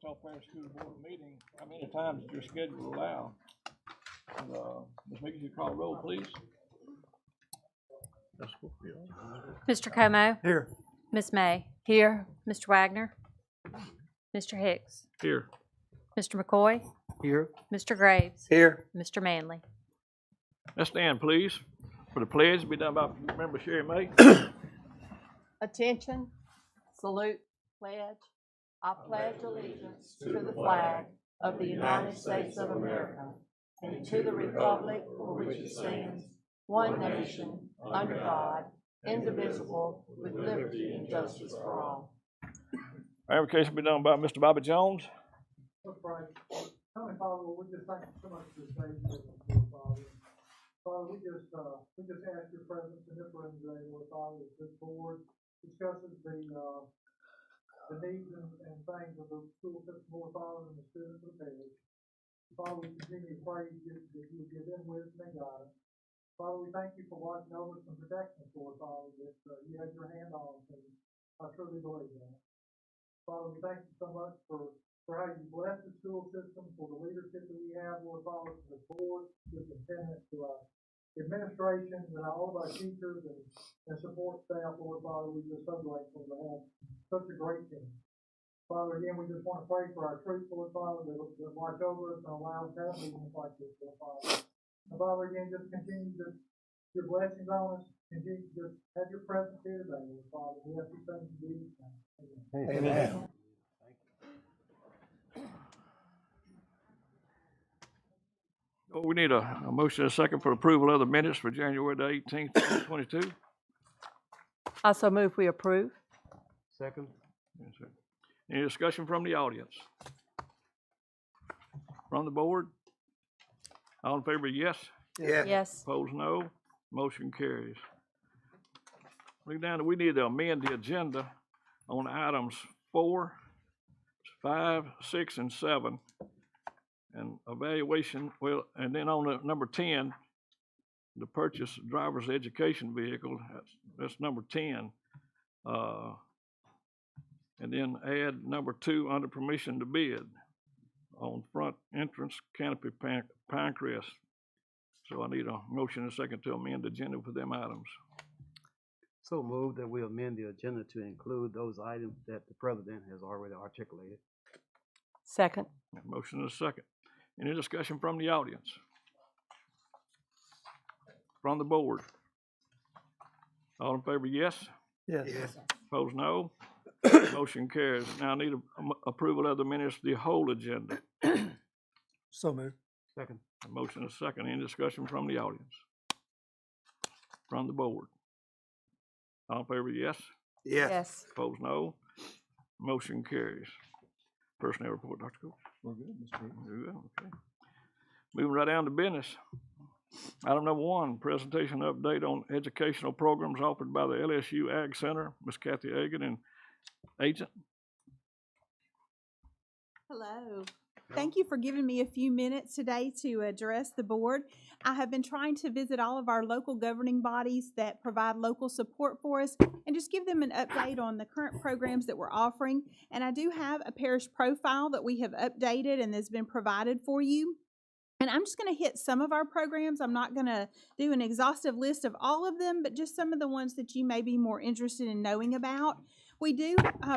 Ouachita Parish School Board meeting, how many times does your schedule allow? And, Ms. Meeks, you call roll, please. Mr. Como? Here. Ms. May? Here. Mr. Wagner? Mr. Hicks? Here. Mr. McCoy? Here. Mr. Graves? Here. Mr. Manley? Let's stand, please, for the pledge to be done by Member Sherry May. Attention, salute, pledge. I pledge allegiance to the flag of the United States of America and to the republic for which it stands, one nation, under God, indivisible, with liberty and justice for all. Ratification be done by Mr. Bobby Jones. That's right. Heavenly Father, we just thank you so much for this day, Lord Father. Father, we just ask your presence in this room today, Lord Father, as this board discusses the needs and things of the school system, Lord Father, and the students of the parish. Father, we continue to pray that you give them wisdom and guidance. Father, we thank you for watching over us and protecting us, Lord Father, that you have your hand on us, and I truly believe that. Father, we thank you so much for how you bless the school system, for the leadership that we have, Lord Father, for the board, to the attendance, to our administration, and all of our teachers and support staff, Lord Father. We're just so grateful to have such a great team. Father, again, we just want to pray for our troops, Lord Father, that watch over us and allow us to have meetings like this, Lord Father. And Father, again, just continue your blessings on us. Continue to just have your presence here today, Lord Father. We have these things in Jesus' name. Amen. Amen. Well, we need a motion and a second for approval of the minutes for January the 18th, 2022. I so move we approve. Second. Yes, sir. Any discussion from the audience? From the board? All in favor, yes. Yeah. Yes. Opposed, no. Motion carries. Look down, we need to amend the agenda on items 4, 5, 6, and 7. And evaluation, well, and then on the number 10, the purchase driver's education vehicle, that's number 10. And then add number 2 under permission to bid on front entrance canopy Pinecrest. So I need a motion and a second to amend the agenda for them items. So moved that we amend the agenda to include those items that the president has already articulated. Second. Motion and a second. Any discussion from the audience? From the board? All in favor, yes? Yes. Opposed, no? Motion carries. Now I need approval of the minutes, the whole agenda. So moved. Second. A motion and a second. Any discussion from the audience? From the board? All in favor, yes? Yes. Opposed, no? Motion carries. Personnel report, Dr. Coach. We're good, Mr. Chairman. Very good, okay. Moving right down to business. Item number 1, presentation update on educational programs offered by the LSU Ag Center. Ms. Kathy Egan and agent. Hello. Thank you for giving me a few minutes today to address the board. I have been trying to visit all of our local governing bodies that provide local support for us and just give them an update on the current programs that we're offering. And I do have a parish profile that we have updated and has been provided for you. And I'm just going to hit some of our programs. I'm not going to do an exhaustive list of all of them, but just some of the ones that you may be more interested in knowing about. We do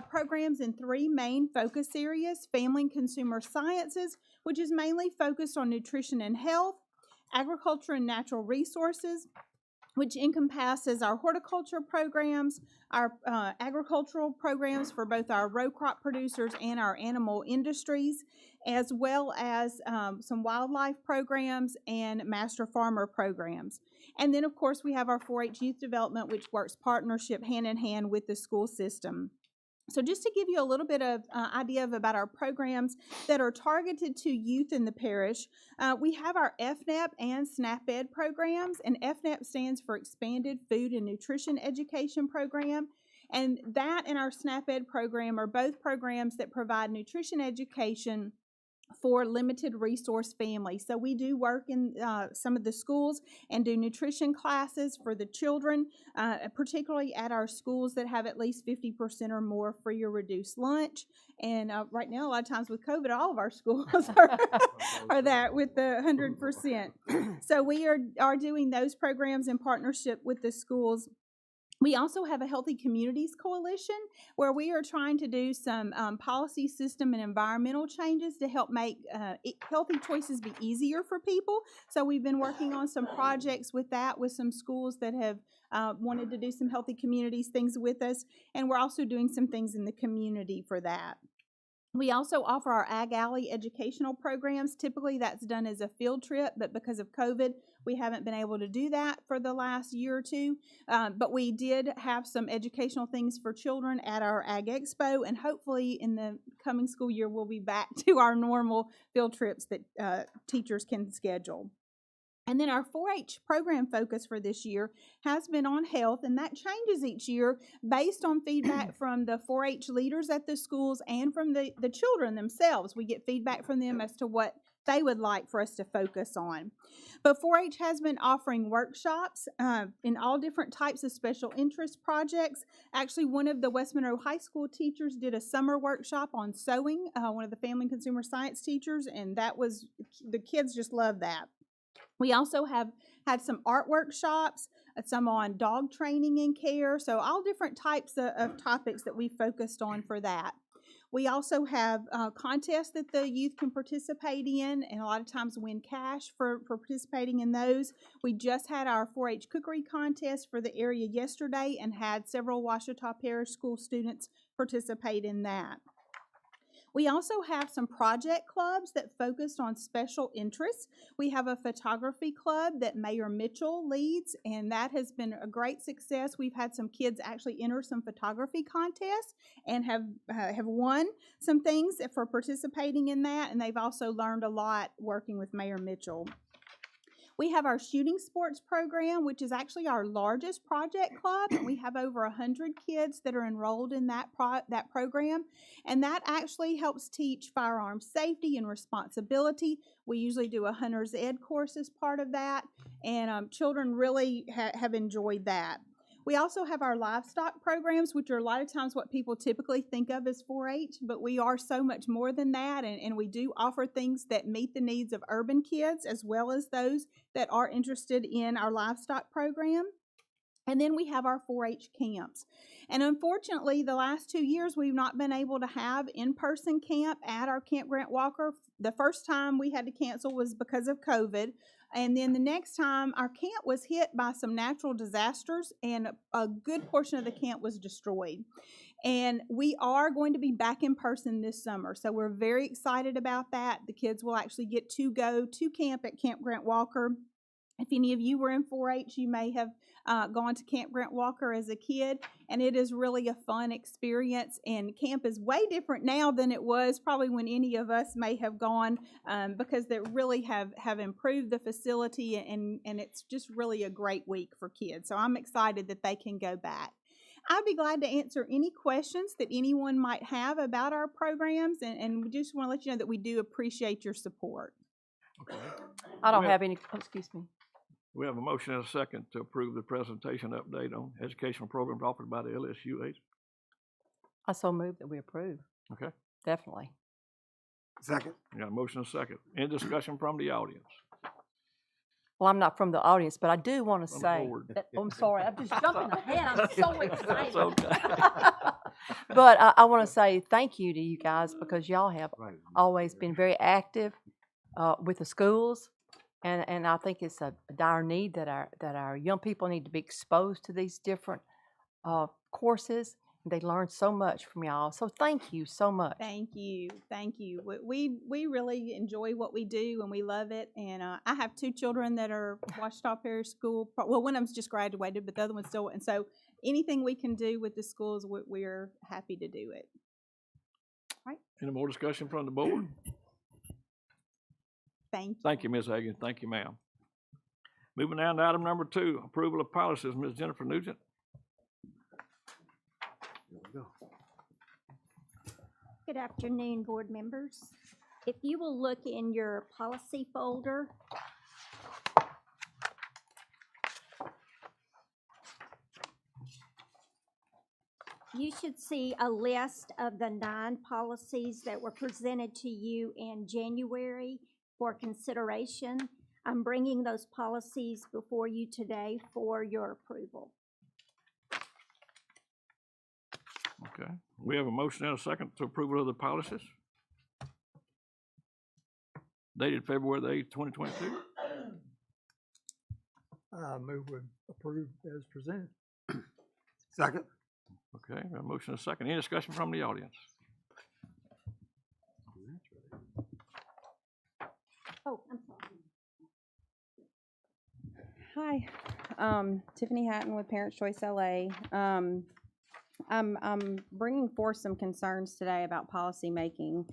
programs in 3 main focus areas: family and consumer sciences, which is mainly focused on nutrition and health; agriculture and natural resources, which encompasses our horticulture programs, our agricultural programs for both our row crop producers and our animal industries, as well as some wildlife programs and master farmer programs. And then, of course, we have our 4-H youth development, which works partnership hand in hand with the school system. So just to give you a little bit of idea about our programs that are targeted to youth in the parish, we have our FNAP and SNAP-Ed programs, and FNAP stands for Expanded Food and Nutrition Education Program. And that and our SNAP-Ed program are both programs that provide nutrition education for limited resource families. So we do work in some of the schools and do nutrition classes for the children, particularly at our schools that have at least 50% or more free or reduced lunch. And right now, a lot of times with COVID, all of our schools are that with the 100%. So we are doing those programs in partnership with the schools. We also have a Healthy Communities Coalition where we are trying to do some policy, system, and environmental changes to help make healthy choices be easier for people. So we've been working on some projects with that with some schools that have wanted to do some healthy communities things with us, and we're also doing some things in the community for that. We also offer our Ag Alley educational programs. Typically that's done as a field trip, but because of COVID, we haven't been able to do that for the last year or two. But we did have some educational things for children at our Ag Expo, and hopefully in the coming school year, we'll be back to our normal field trips that teachers can schedule. And then our 4-H program focus for this year has been on health, and that changes each year based on feedback from the 4-H leaders at the schools and from the children themselves. We get feedback from them as to what they would like for us to focus on. But 4-H has been offering workshops in all different types of special interest projects. Actually, one of the West Monroe High School teachers did a summer workshop on sewing, one of the family and consumer science teachers, and the kids just love that. We also have had some art workshops, some on dog training and care, so all different types of topics that we focused on for that. We also have contests that the youth can participate in, and a lot of times win cash for participating in those. We just had our 4-H cookery contest for the area yesterday and had several Ouachita Parish school students participate in that. We also have some project clubs that focused on special interests. We have a photography club that Mayor Mitchell leads, and that has been a great success. We've had some kids actually enter some photography contests and have won some things for participating in that, and they've also learned a lot working with Mayor Mitchell. We have our shooting sports program, which is actually our largest project club, and we have over 100 kids that are enrolled in that program, and that actually helps teach firearm safety and responsibility. We usually do a hunter's ed course as part of that, and children really have enjoyed that. We also have our livestock programs, which are a lot of times what people typically think of as 4-H, but we are so much more than that, and we do offer things that meet the needs of urban kids as well as those that are interested in our livestock program. And then we have our 4-H camps. And unfortunately, the last 2 years, we've not been able to have in-person camp at our Camp Grant Walker. The first time we had to cancel was because of COVID. And then the next time, our camp was hit by some natural disasters, and a good portion of the camp was destroyed. And we are going to be back in person this summer, so we're very excited about that. The kids will actually get to go to camp at Camp Grant Walker. If any of you were in 4-H, you may have gone to Camp Grant Walker as a kid, and it is really a fun experience, and camp is way different now than it was probably when any of us may have gone, because they really have improved the facility, and it's just really a great week for kids. So I'm excited that they can go back. I'd be glad to answer any questions that anyone might have about our programs, and we just want to let you know that we do appreciate your support. Okay. I don't have any, excuse me. We have a motion and a second to approve the presentation update on educational programs offered by the LSUH. I so move that we approve. Okay. Definitely. Second. We got a motion and a second. Any discussion from the audience? Well, I'm not from the audience, but I do want to From the say board. that, I'm sorry, I'm just jumping ahead. I'm so excited. That's okay. But I want to say thank you to you guys, because y'all have always been very active with the schools. And I think it's a dire need that our young people need to be exposed to these different courses. They learn so much from y'all. So thank you so much. Thank you. Thank you. We really enjoy what we do, and we love it. And I have 2 children that are Ouachita Parish School. Well, one of them's just graduated, but the other one's still. And so anything we can do with the schools, we're happy to do it. All right. Any more discussion from the board? Thank you. Thank you, Ms. Hagan. Thank you, ma'am. Moving down to item number 2, approval of policies. Ms. Jennifer Nugent. Here we go. Good afternoon, board members. If you will look in your policy folder, you should see a list of the 9 policies that were presented to you in January for consideration. I'm bringing those policies before you today for your approval. Okay, we have a motion and a second to approval of the policies dated February the 8th, 2022. I move we approve as presented. Second. Okay, we have a motion and a second. Any discussion from the audience? Oh, I'm sorry. Hi, Tiffany Hatton with Parents Choice LA. I'm bringing forth some concerns today about policy making.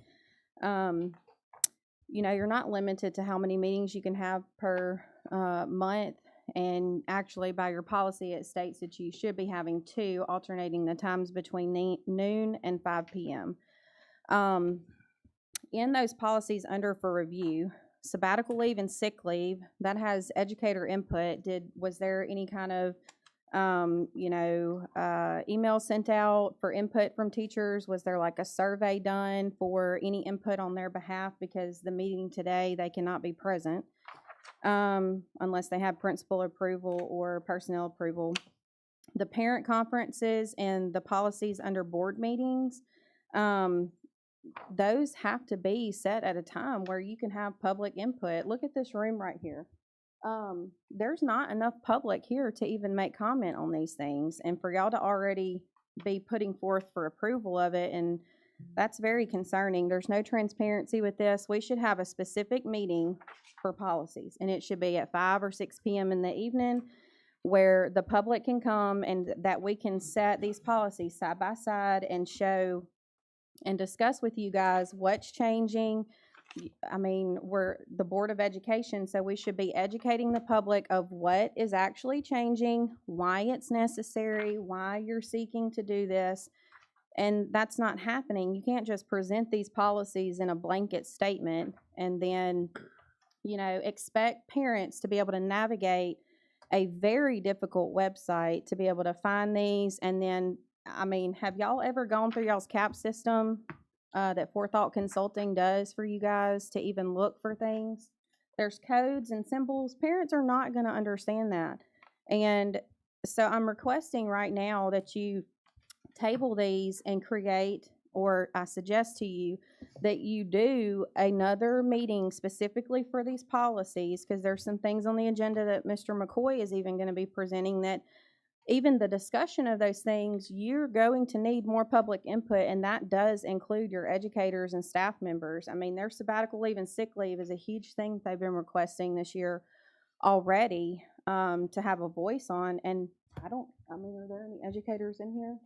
You know, you're not limited to how many meetings you can have per month, and actually by your policy it states that you should be having 2, alternating the times between noon and 5 p.m. In those policies under for review, sabbatical leave and sick leave, that has educator input. Was there any kind of email sent out for input from teachers? Was there like a survey done for any input on their behalf? Because the meeting today, they cannot be present unless they have principal approval or personnel approval. The parent conferences and the policies under board meetings, those have to be set at a time where you can have public input. Look at this room right here. There's not enough public here to even make comment on these things, and for y'all to already be putting forth for approval of it, and that's very concerning. There's no transparency with this. We should have a specific meeting for policies, and it should be at 5 or 6 p.m. in the evening where the public can come and that we can set these policies side by side and show and discuss with you guys what's changing. I mean, we're the Board of Education, so we should be educating the public of what is actually changing, why it's necessary, why you're seeking to do this, and that's not happening. You can't just present these policies in a blanket statement and then, you know, expect parents to be able to navigate a very difficult website to be able to find these. And then, I mean, have y'all ever gone through y'all's CAP system that Forethought Consulting does for you guys to even look for things? There's codes and symbols. Parents are not going to understand that. And so I'm requesting right now that you table these and create, or I suggest to you that you do another meeting specifically for these policies, because there's some things on the agenda that Mr. McCoy is even going to be presenting that even the discussion of those things, you're going to need more public input, and that does include your educators and staff members. I mean, their sabbatical leave and sick leave is a huge thing they've been requesting this year already to have a voice on. And are there any educators in here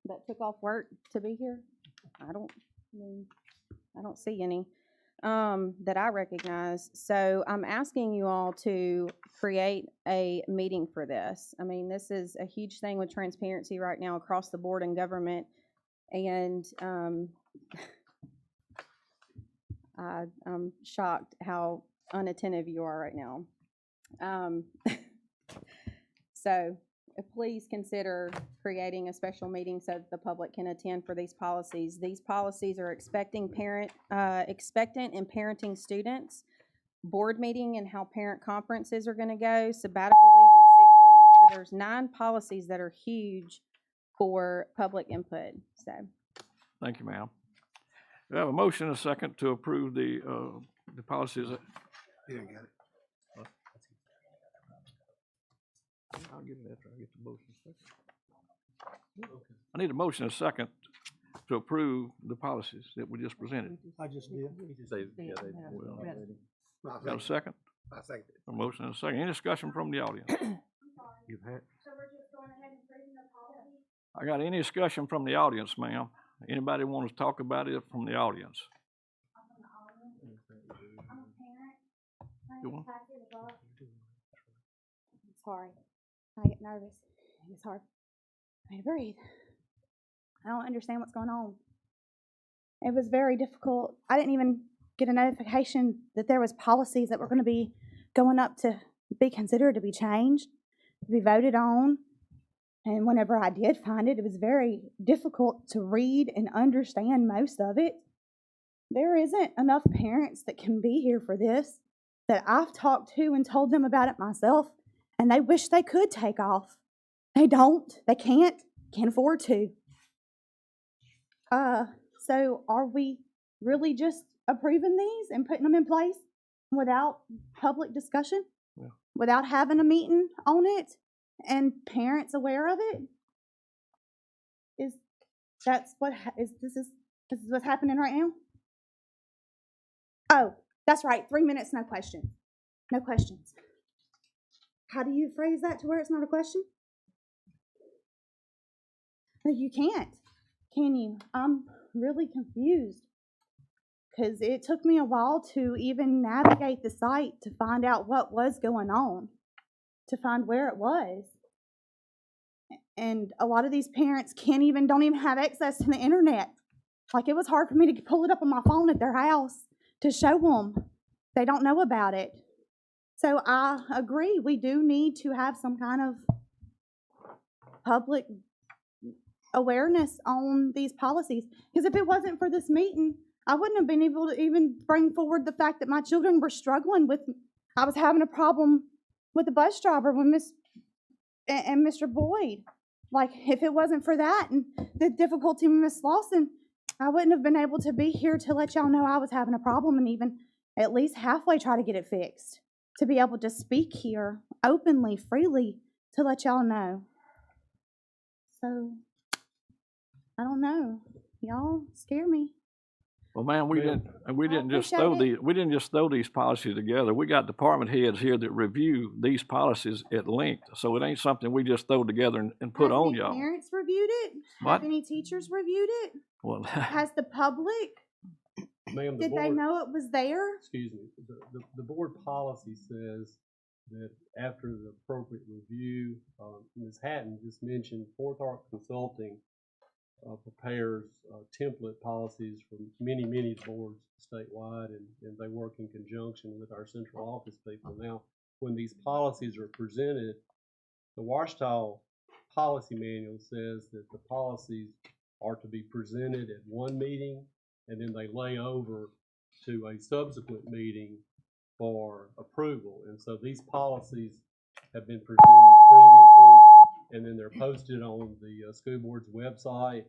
that took off work to be here? I don't see any that I recognize. So I'm asking you all to create a meeting for this. I mean, this is a huge thing with transparency right now across the board in government. And I'm shocked how unattentive you are right now. So please consider creating a special meeting so that the public can attend for these policies. These policies are expectant and parenting students, board meeting and how parent conferences are going to go, sabbatical leave and sick leave. So there's 9 policies that are huge for public input. So, Thank you, ma'am. We have a motion and a second to approve the policies. Yeah, got it. I'll get it after I get the motion second. I need a motion and a second to approve the policies that we just presented. I just did. Got a second? I second it. A motion and a second. Any discussion from the audience? You've had. I got any discussion from the audience, ma'am? Anybody want to talk about it from the audience? I'm a parent. Go on. I'm sorry. I get nervous. It's hard for me to breathe. I don't understand what's going on. It was very difficult. I didn't even get a notification that there was policies that were going to be going up to be considered to be changed, to be voted on. And whenever I did find it, it was very difficult to read and understand most of it. There isn't enough parents that can be here for this, that I've talked to and told them about it myself, and they wish they could take off. They don't. They can't afford to. So are we really just approving these and putting them in place without public discussion? Yeah. Without having a meeting on it and parents aware of it? This is what's happening right now? Oh, that's right. 3 minutes, no questions. No questions. How do you phrase that to where it's not a question? You can't, can you? I'm really confused because it took me a while to even navigate the site to find out what was going on, to find where it was. And a lot of these parents don't even have access to the internet. Like, it was hard for me to pull it up on my phone at their house to show them. They don't know about it. So I agree, we do need to have some kind of public awareness on these policies. Because if it wasn't for this meeting, I wouldn't have been able to even bring forward the fact that my children were struggling with, I was having a problem with the bus driver when and Mr. Boyd. Like, if it wasn't for that and the difficulty with Miss Lawson, I wouldn't have been able to be here to let y'all know I was having a problem and even at least halfway try to get it fixed. To be able to speak here openly, freely, to let y'all know. So, I don't know. Y'all scare me. Well, man, we didn't just throw these policies together. We got department heads here that review these policies at length. So it ain't something we just throw together and put on y'all. Have any parents reviewed it? What? Have any teachers reviewed it? Well, Has the public? Ma'am, Did they know it was there? Excuse me, the board policy says that after the appropriate review, Ms. Hatton just mentioned Forethought Consulting prepares template policies for many boards statewide, and they work in conjunction with our central office people. Now, when these policies are presented, the Ouachita Policy Manual says that the policies are to be presented at one meeting, and then they lay over to a subsequent meeting for approval. And so these policies have been presented previously, and then they're posted on the school board's website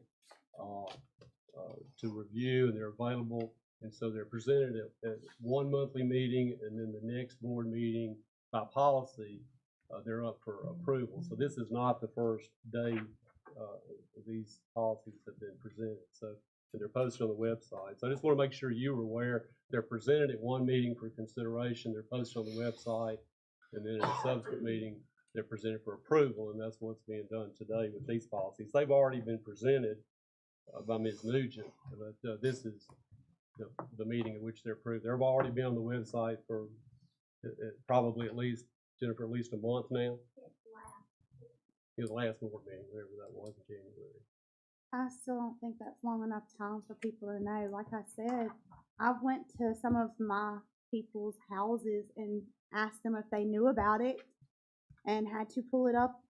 to review, and they're available. And so they're presented at one monthly meeting, and then the next board meeting by policy, they're up for approval. So this is not the first day these policies have been presented. So they're posted on the website. So I just want to make sure you are aware they're presented at one meeting for consideration, they're posted on the website, and then at a subsequent meeting, they're presented for approval, and that's what's being done today with these policies. They've already been presented by Ms. Nugent, but this is the meeting at which they're approved. They've already been on the website for probably at least, Jennifer, at least a month now. It was the last board meeting, whatever that was in January. I still don't think that's long enough time for people to know. Like I said, I went to some of my people's houses and asked them if they knew about it and had to pull it up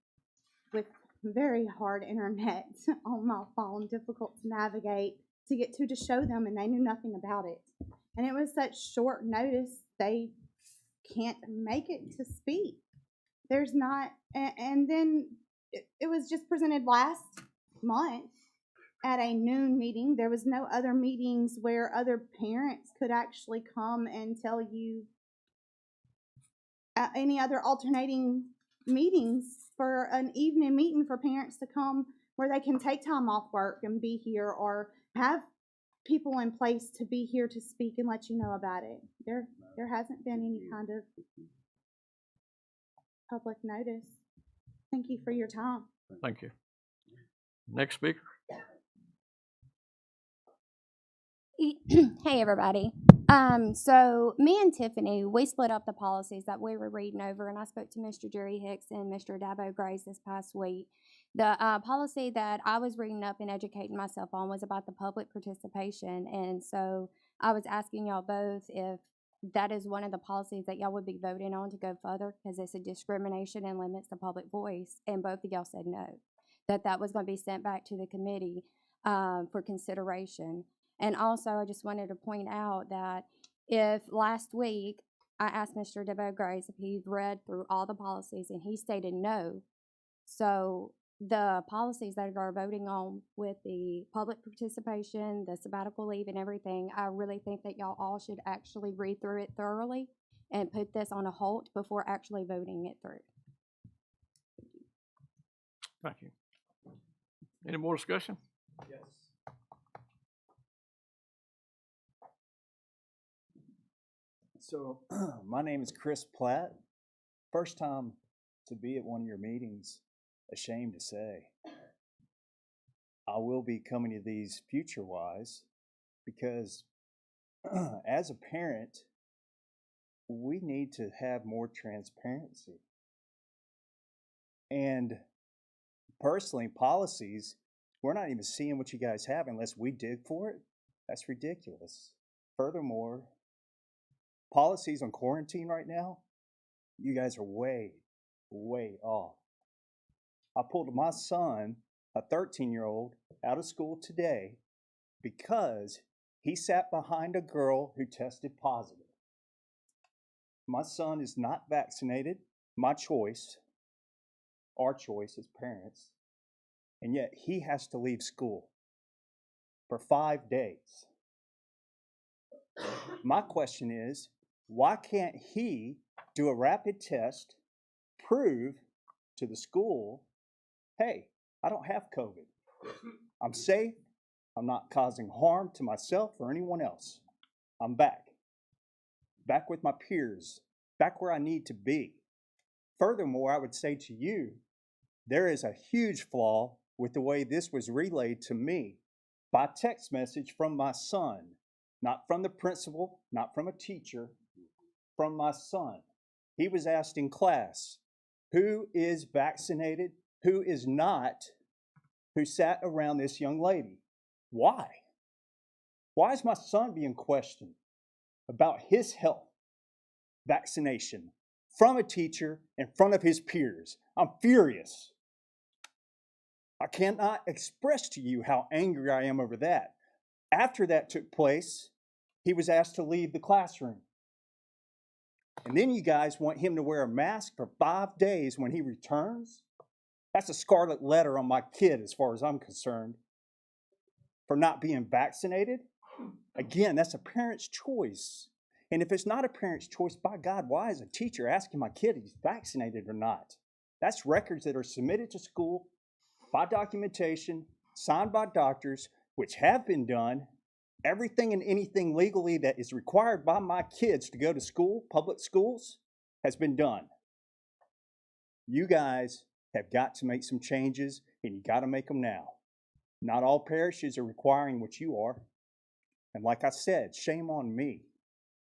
with very hard internet on my phone, difficult to navigate to get to show them, and they knew nothing about it. And it was such short notice, they can't make it to speak. There's not, and then it was just presented last month at a noon meeting. There was no other meetings where other parents could actually come and tell you any other alternating meetings for an evening meeting for parents to come where they can take time off work and be here, or have people in place to be here to speak and let you know about it. There hasn't been any kind of public notice. Thank you for your time. thank you. Next speaker. Hey everybody. So me and Tiffany, we split up the policies that we were reading over, and I spoke to Mr. Jerry Hicks and Mr. Dabo Grace this past week. The policy that I was reading up and educating myself on was about the public participation, and so I was asking y'all both if that is one of the policies that y'all would be voting on to go further, because it's a discrimination and limits the public voice, and both of y'all said no, that was going to be sent back to the committee for consideration. And also, I just wanted to point out that if last week I asked Mr. DeBoe Grace if he read through all the policies and he stated no, so the policies that are voting on with the public participation, the sabbatical leave and everything, I really think that y'all all should actually read through it thoroughly and put this on a halt before actually voting it through. Thank you. Any more discussion? Yes. So, my name is Chris Platt. First time to be at one of your meetings, ashamed to say. I will be coming to these future-wise because as a parent, we need to have more transparency. And personally, policies, we're not even seeing what you guys have unless we dig for it. That's ridiculous. Furthermore, policies on quarantine right now, you guys are way, way off. I pulled my son, a 13-year-old, out of school today because he sat behind a girl who tested positive. My son is not vaccinated, my choice, our choice as parents, and yet he has to leave school for 5 days. My question is, why can't he do a rapid test, prove to the school, hey, I don't have COVID. I'm safe. I'm not causing harm to myself or anyone else. I'm back with my peers, back where I need to be. Furthermore, I would say to you, there is a huge flaw with the way this was relayed to me by text message from my son, not from the principal, not from a teacher, from my son. He was asked in class, who is vaccinated, who is not, who sat around this young lady? Why? Why is my son being questioned about his health, vaccination, from a teacher in front of his peers? I'm furious. I cannot express to you how angry I am over that. After that took place, he was asked to leave the classroom. And then you guys want him to wear a mask for 5 days when he returns? That's a scarlet letter on my kid as far as I'm concerned. For not being vaccinated? Again, that's a parent's choice. And if it's not a parent's choice, by God, why is a teacher asking my kid if he's vaccinated or not? That's records that are submitted to school by documentation, signed by doctors, which have been done. Everything and anything legally that is required by my kids to go to school, public schools, has been done. You guys have got to make some changes, and you got to make them now. Not all parishes are requiring what you are. And like I said, shame on me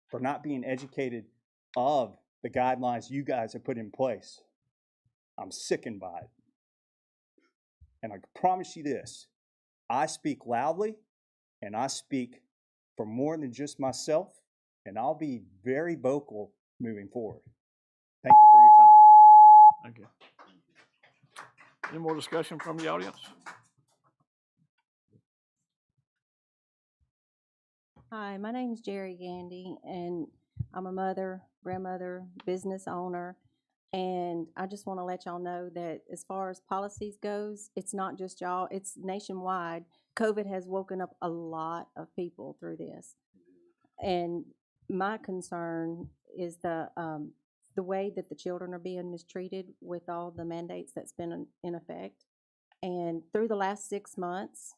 for not being educated of the guidelines you guys have put in place. I'm sickened by it. And I promise you this, I speak loudly and I speak for more than just myself, and I'll be very vocal moving forward. Thank you for your time. Thank you. Any more discussion from the audience? Hi, my name's Jerry Gandy, and I'm a mother, grandmother, business owner, and I just want to let y'all know that as far as policies goes, it's not just y'all, it's nationwide. COVID has woken up a lot of people through this. And my concern is the way that the children are being mistreated with all the mandates that's been in effect. And through the last 6 months,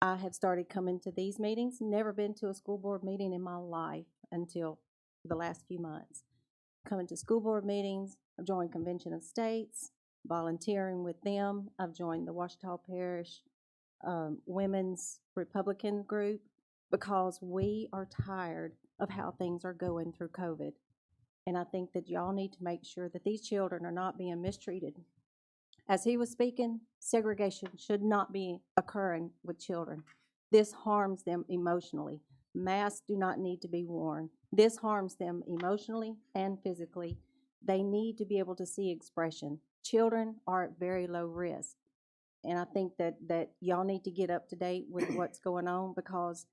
I have started coming to these meetings, never been to a school board meeting in my life until the last few months. Coming to school board meetings, I've joined Convention of States, volunteering with them. I've joined the Ouachita Parish Women's Republican group because we are tired of how things are going through COVID. And I think that y'all need to make sure that these children are not being mistreated. As he was speaking, segregation should not be occurring with children. This harms them emotionally. Masks do not need to be worn. This harms them emotionally and physically. They need to be able to see expression. Children are at very low risk. And I think that y'all need to get up to date with what's going on, because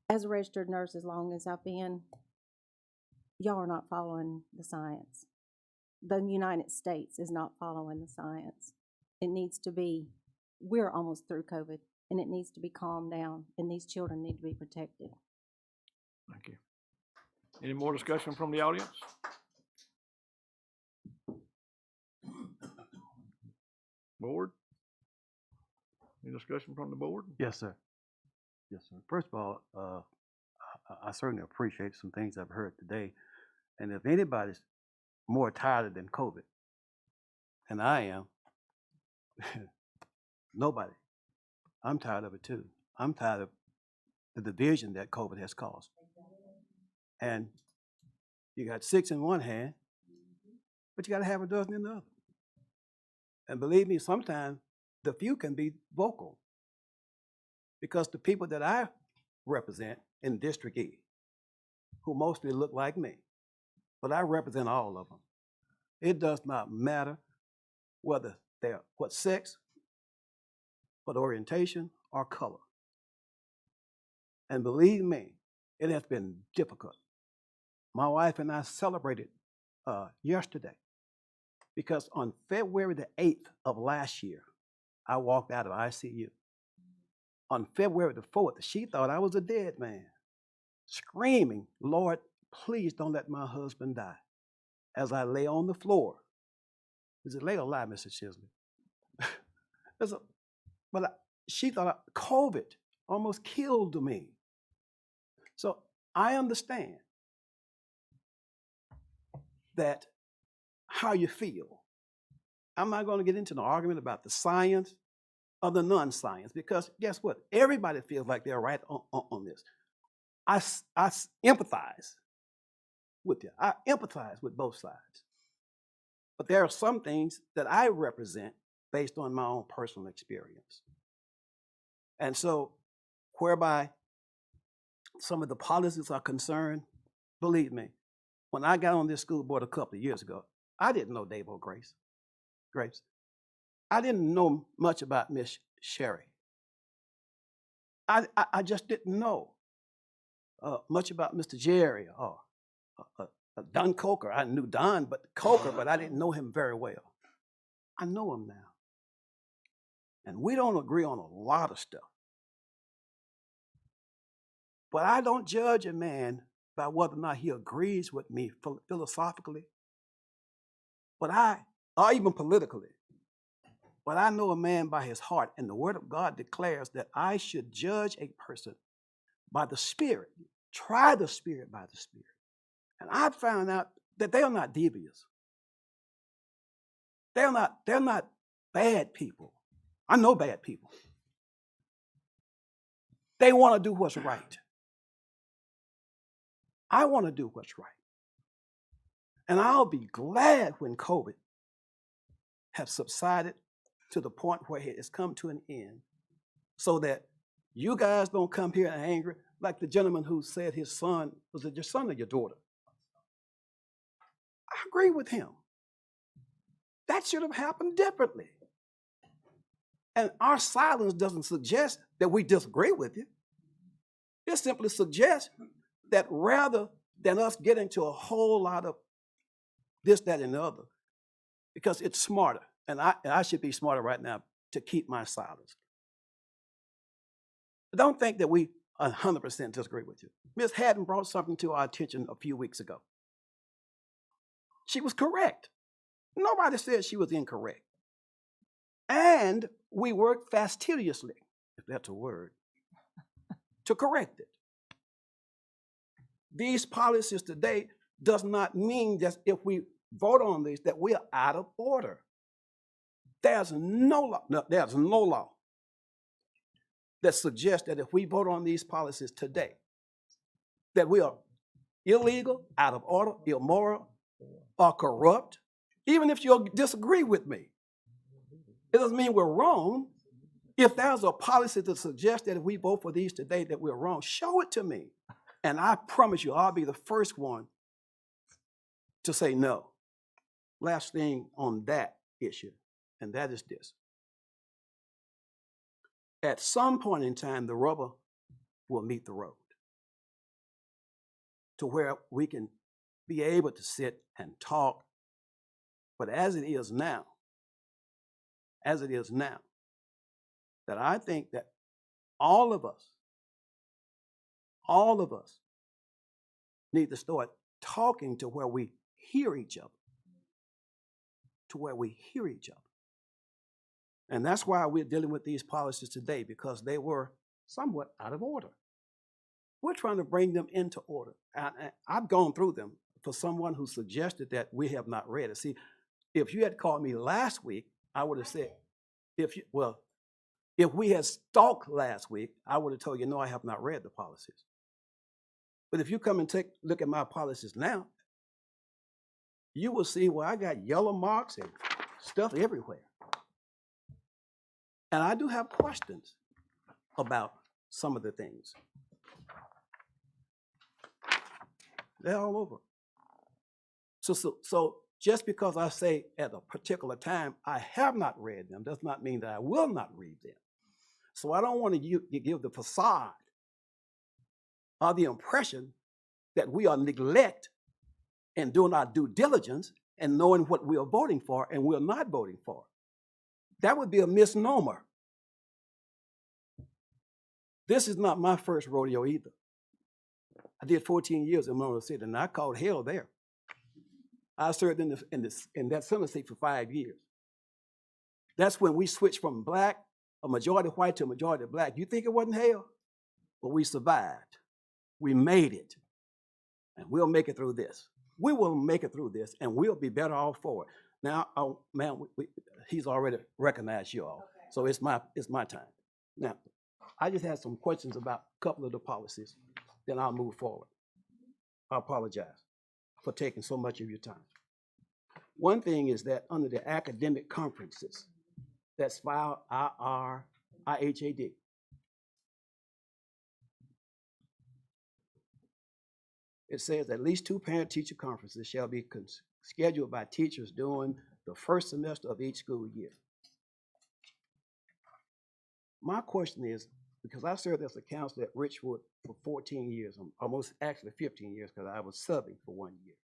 as a registered nurse, as long as I've been, y'all are not following the science. The United States is not following the science. It needs to be, we're almost through COVID, and it needs to be calmed down, and these children need to be protected. Thank you. Any more discussion from the audience? Board? Any discussion from the board? Yes, sir. Yes, sir. First of all, I certainly appreciate some things I've heard today. And if anybody's more tired than COVID, and I am, nobody. I'm tired of it too. I'm tired of the division that COVID has caused. And you got 6 in one hand, but you got to have a dozen in the other. And believe me, sometimes the few can be vocal, because the people that I represent in District E, who mostly look like me, but I represent all of them. It does not matter whether they're what sex, what orientation, or color. And believe me, it has been difficult. My wife and I celebrated yesterday, because on February the 8th of last year, I walked out of ICU. On February the 4th, she thought I was a dead man, screaming, "Lord, please don't let my husband die." As I lay on the floor. Is it lay or lie, Mrs. Chisley? She thought COVID almost killed me. So I understand that how you feel. I'm not going to get into an argument about the science or the non-science, because guess what? Everybody feels like they're right on this. I empathize with you. I empathize with both sides. But there are some things that I represent based on my own personal experience. And so, whereby some of the policies are concerned, believe me, when I got on this school board a couple of years ago, I didn't know Davo Grace. I didn't know much about Miss Sherry. I just didn't know much about Mr. Jerry or Don Coker. I knew Don, but I didn't know him very well. I know him now. And we don't agree on a lot of stuff. But I don't judge a man by whether or not he agrees with me philosophically, or even politically. But I know a man by his heart, and the Word of God declares that I should judge a person by the Spirit. Try the Spirit by the Spirit. And I found out that they are not devious. They're not bad people. I know bad people. They want to do what's right. I want to do what's right. And I'll be glad when COVID has subsided to the point where it has come to an end, so that you guys don't come here angry like the gentleman who said his son, was it your son or your daughter? I agree with him. That should have happened differently. And our silence doesn't suggest that we disagree with you. It simply suggests that rather than us get into a whole lot of this, that, and the other, because it's smarter, and I should be smarter right now to keep my silence. But don't think that we 100% disagree with you. Ms. Haddon brought something to our attention a few weeks ago. She was correct. Nobody said she was incorrect. And we worked fastidiously, if that's a word, to correct it. These policies today does not mean that if we vote on these that we are out of order. There's no law that suggests that if we vote on these policies today, that we are illegal, out of order, immoral, or corrupt. Even if you disagree with me, it doesn't mean we're wrong. If there's a policy to suggest that if we vote for these today that we're wrong, show it to me. And I promise you, I'll be the first one to say no. Last thing on that issue, and that is this. At some point in time, the rubber will meet the road to where we can be able to sit and talk. But as it is now, that I think that all of us need to start talking to where we hear each other, And that's why we're dealing with these policies today, because they were somewhat out of order. We're trying to bring them into order. I've gone through them for someone who suggested that we have not read it. See, if you had called me last week, I would have said, if we had stalked last week, I would have told you, no, I have not read the policies. But if you come and look at my policies now, you will see where I got yellow marks and stuff everywhere. And I do have questions about some of the things. They're all over. So just because I say at a particular time I have not read them does not mean that I will not read them. So I don't want to give the facade or the impression that we are neglect and doing our due diligence and knowing what we are voting for and we're not voting for. That would be a misnomer. This is not my first rodeo either. I did 14 years in Monroe City, and I called hell there. I served in that Senate seat for 5 years. That's when we switched from black, a majority white to a majority black. You think it wasn't hell? But we survived. We made it. And we'll make it through this. We will make it through this, and we'll be better off for it. Now, oh, man, he's already recognized you all, so it's my time. Now, I just had some questions about a couple of the policies, then I'll move forward. I apologize for taking so much of your time. One thing is that under the academic conferences, that's file IHAD. It says at least 2 parent-teacher conferences shall be scheduled by teachers during the first semester of each school year. My question is, because I served as a counselor at Richwood for 14 years, almost actually 15 years, because I was subbing for 1 year.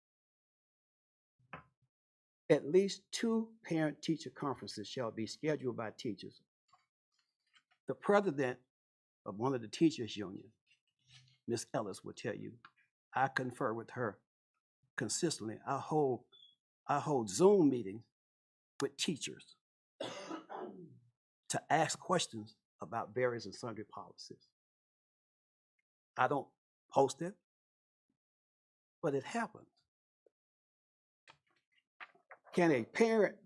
At least 2 parent-teacher conferences shall be scheduled by teachers. The president of one of the teachers' unions, Ms. Ellis, will tell you, I confer with her consistently. I hold Zoom meetings with teachers to ask questions about various and sundry policies. I don't post it, but it happens. Can a parent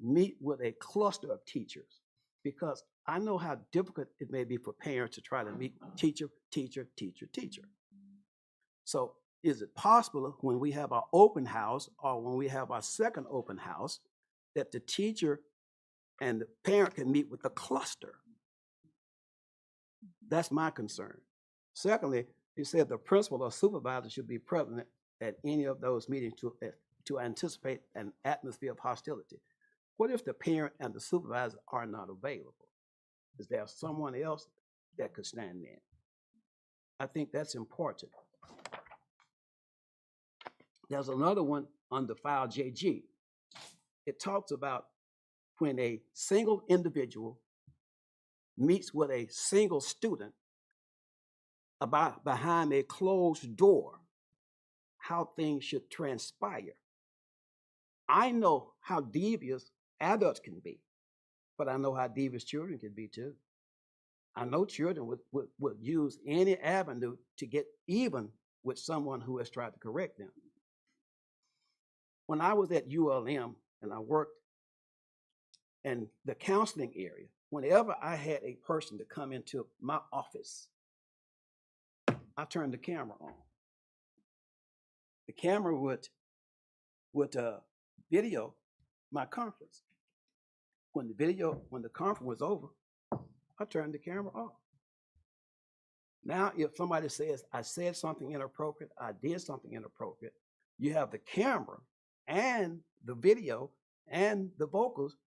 meet with a cluster of teachers? Because I know how difficult it may be for parents to try to meet teacher. So is it possible when we have our open house or when we have our second open house that the teacher and the parent can meet with the cluster? That's my concern. Secondly, he said the principal or supervisor should be present at any of those meetings to anticipate an atmosphere of hostility. What if the parent and the supervisor are not available? Is there someone else that could stand in? I think that's important. There's another one under file JG. It talks about when a single individual meets with a single student about behind a closed door, how things should transpire. I know how devious adults can be, but I know how devious children can be too. I know children would use any avenue to get even with someone who has tried to correct them. When I was at ULM and I worked in the counseling area, whenever I had a person to come into my office, I turned the camera on. The camera would video my conference. When the conference was over, I turn the camera off. Now, if somebody says, I said something inappropriate, I did something inappropriate, you have the camera and the video and the vocals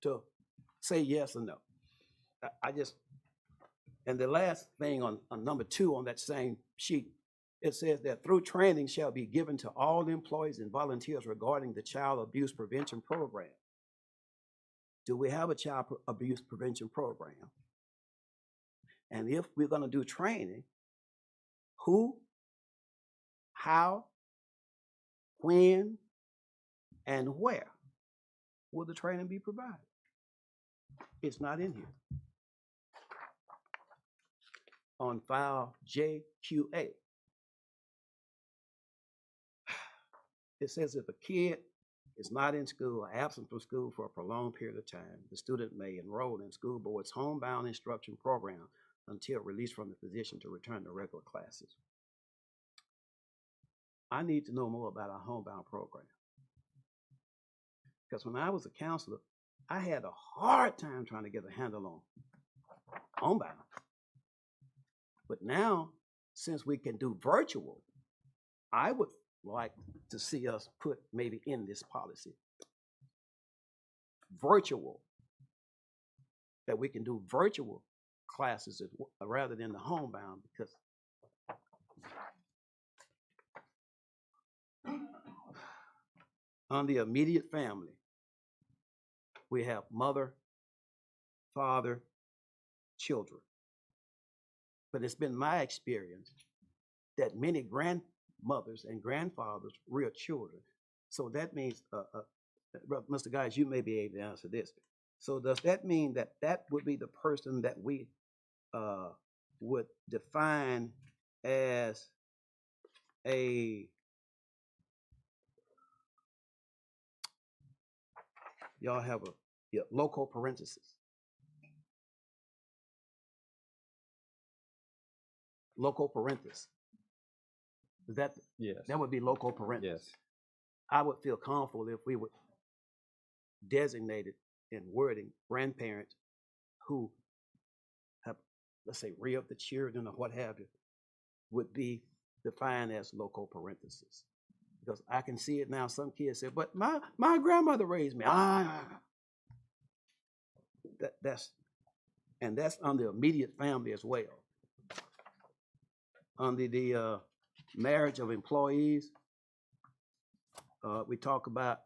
to say yes or no. I just, and the last thing on number 2 on that same sheet, it says that through training shall be given to all employees and volunteers regarding the child abuse prevention program. Do we have a child abuse prevention program? And if we're going to do training, who, how, when, and where will the training be provided? It's not in here. On file JQA, it says if a kid is not in school or absent from school for a prolonged period of time, the student may enroll in school board's homebound instruction program until released from the position to return to regular classes. I need to know more about our homebound program. Because when I was a counselor, I had a hard time trying to get a handle on homebound. But now, since we can do virtual, I would like to see us put maybe in this policy virtual, that we can do virtual classes rather than the homebound, because on the immediate family, we have mother, father, children. But it's been my experience that many grandmothers and grandfathers rear children. So that means, Mr. Guys, you may be able to answer this. So does that mean that that would be the person that we would define as a, y'all have a local parenthesis? Local parenthesis. Is that, yes, that would be local parenthesis? yes. I would feel comfortable if we would designate it in wording grandparents who have, let's say, reared the children or what have you, would be defined as local parenthesis. Because I can see it now, some kids say, but my grandmother raised me. That's on the immediate family as well. Under the marriage of employees, we talk about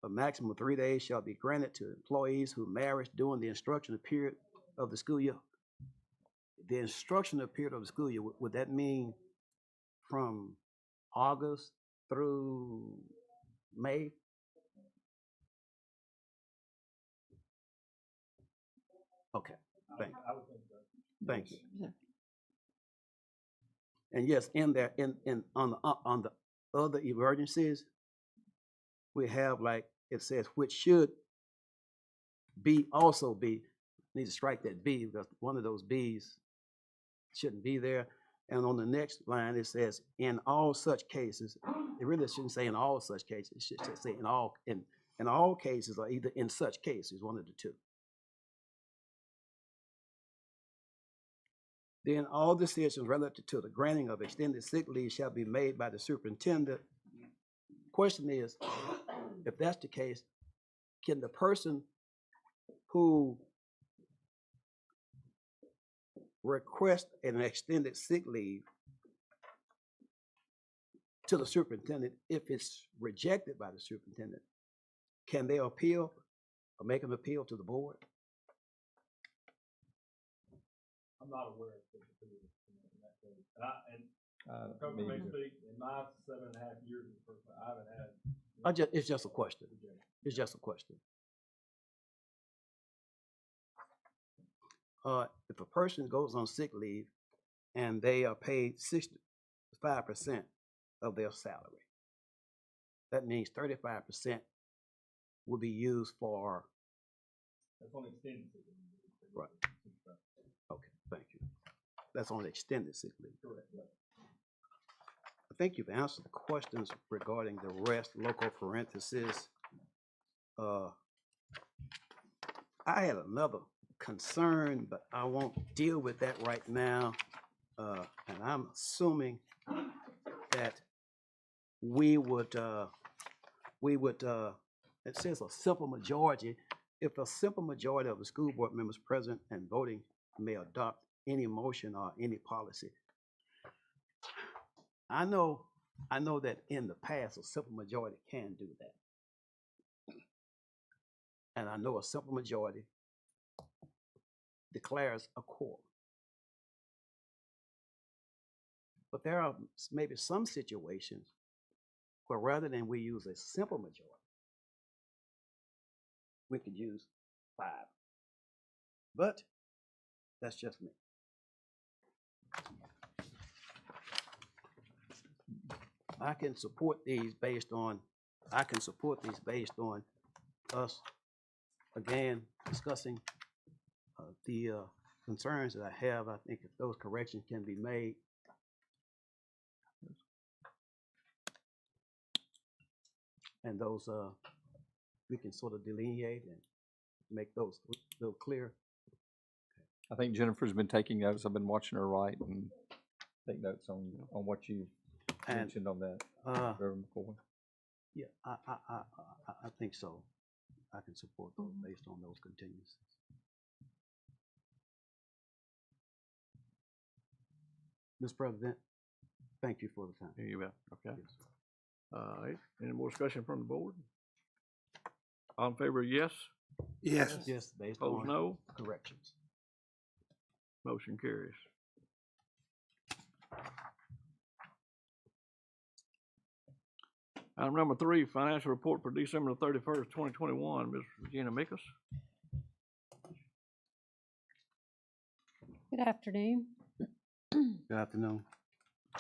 a maximum of 3 days shall be granted to employees who married during the instructional period of the school year. The instructional period of the school year, would that mean from August through May? Okay, thank you. Thank you. And yes, in there, on the other emergencies, we have, like it says, which should be also be, need to strike that B, because one of those B's shouldn't be there. And on the next line, it says, in all such cases, it really shouldn't say in all such cases, it should say in all cases, or either in such cases, one of the two. Then all decisions relative to the granting of extended sick leave shall be made by the superintendent. Question is, if that's the case, can the person who requests an extended sick leave to the superintendent, if it's rejected by the superintendent, can they appeal or make an appeal to the board? I'm not aware of such a thing in that case. And Coach may speak, in my 7.5 years as a person, I haven't had. It's just a question. It's just a question. If a person goes on sick leave and they are paid 65% of their salary, that means 35% will be used for. That's on extended sick leave. Right. Okay, thank you. That's on extended sick leave. Correct. Right. I think you've answered the questions regarding the rest, local parentheses. I had another concern, but I won't deal with that right now. And I'm assuming that we would, it says a simple majority. If a simple majority of the school board members present and voting may adopt any motion or any policy. I know that in the past, a simple majority can do that. And I know a simple majority declares a quorum. But there are maybe some situations where rather than we use a simple majority, we could use 5. But that's just me. I can support these based on us, again, discussing the concerns that I have. I think if those corrections can be made, and those we can sort of delineate and make those a little clear. I think Jennifer's been taking notes. I've been watching her write and take notes on what you mentioned on that. Reverend McCoy. Yeah, I think so. I can support those based on those continuances. Mr. President, thank you for the time. You bet. Okay. Yes. All right. Any more discussion from the board? All in favor, yes? Yes. Yes, based Opposed, on no? corrections. Motion carries. Item number 3, financial report for December 31st, 2021. Ms. Regina Mickles. Good afternoon. Good afternoon.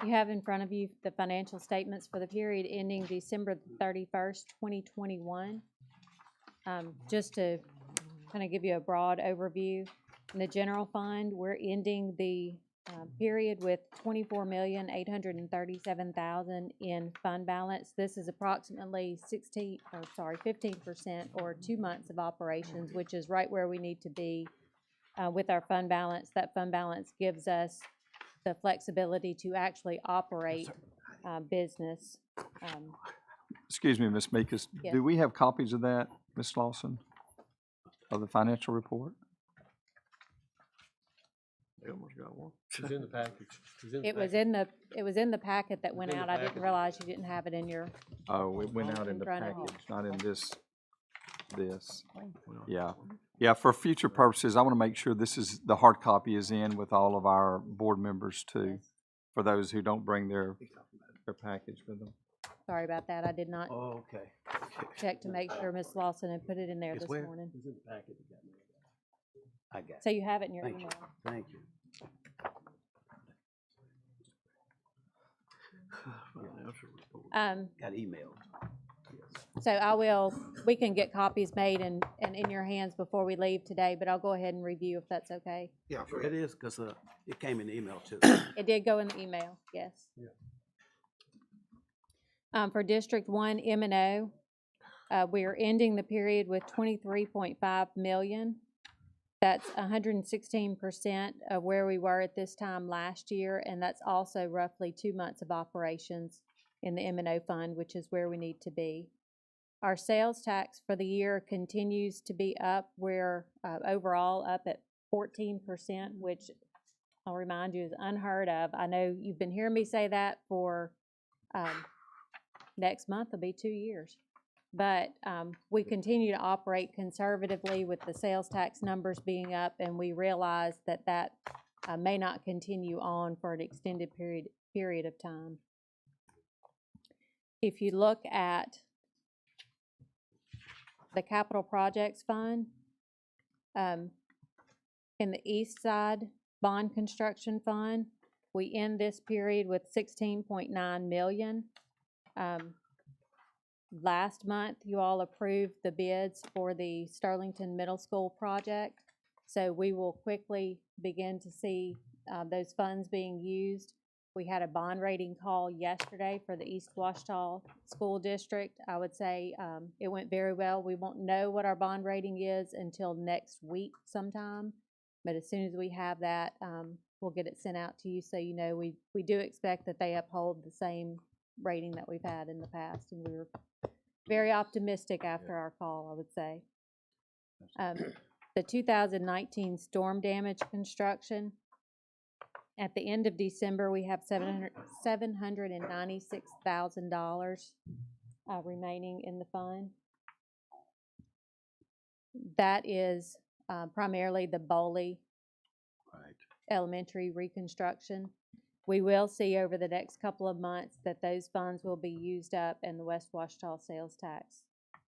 You have in front of you the financial statements for the period ending December 31st, 2021. Just to kind of give you a broad overview, in the general fund, we're ending the period with $24,837,000 in fund balance. This is approximately 15% or 2 months of operations, which is right where we need to be with our fund balance. That fund balance gives us the flexibility to actually operate business. Excuse me, Ms. Meekus. Yes. Do we have copies of that, Ms. Lawson, of the financial report? They almost got one. It's in the package. It was in the packet that went in the out. I didn't package. realize you didn't have it in your. Oh, it went out in the front of you. package, not in this. Yeah. Yeah, for future purposes, I want to make sure the hard copy is in with all of our board members too, for those who don't bring their package with them. Sorry about that. I did not Oh, okay. check to make sure Ms. Lawson had put it in there It's this where? morning. It's in the package. I got it. So you have it in your Thank email. you. Thank you. Financial report. Got emailed. So we can get copies made and in your hands before we leave today, but I'll go ahead and review if that's okay. Yeah, it is, because it came in the email too. It did go in the email, yes. Yeah. For District 1 M&O, we are ending the period with $23.5 million. That's 116% of where we were at this time last year, and that's also roughly 2 months of operations in the M&O fund, which is where we need to be. Our sales tax for the year continues to be up. We're overall up at 14%, which I'll remind you is unheard of. I know you've been hearing me say that for next month will be 2 years. But we continue to operate conservatively with the sales tax numbers being up, and we realize that may not continue on for an extended period of time. If you look at the capital projects fund, in the east side bond construction fund, we end this period with $16.9 million. Last month, you all approved the bids for the Sterlington Middle School project, so we will quickly begin to see those funds being used. We had a bond rating call yesterday for the East Ouachita School District. I would say it went very well. We won't know what our bond rating is until next week sometime. But as soon as we have that, we'll get it sent out to you so you know we do expect that they uphold the same rating that we've had in the past. And we were very optimistic after our call, I would say. The 2019 storm damage construction. At the end of December, we have $796,000 remaining in the fund. That is primarily the Boley Elementary reconstruction. We will see over the next couple of months that those funds will be used up and the West Ouachita Sales Tax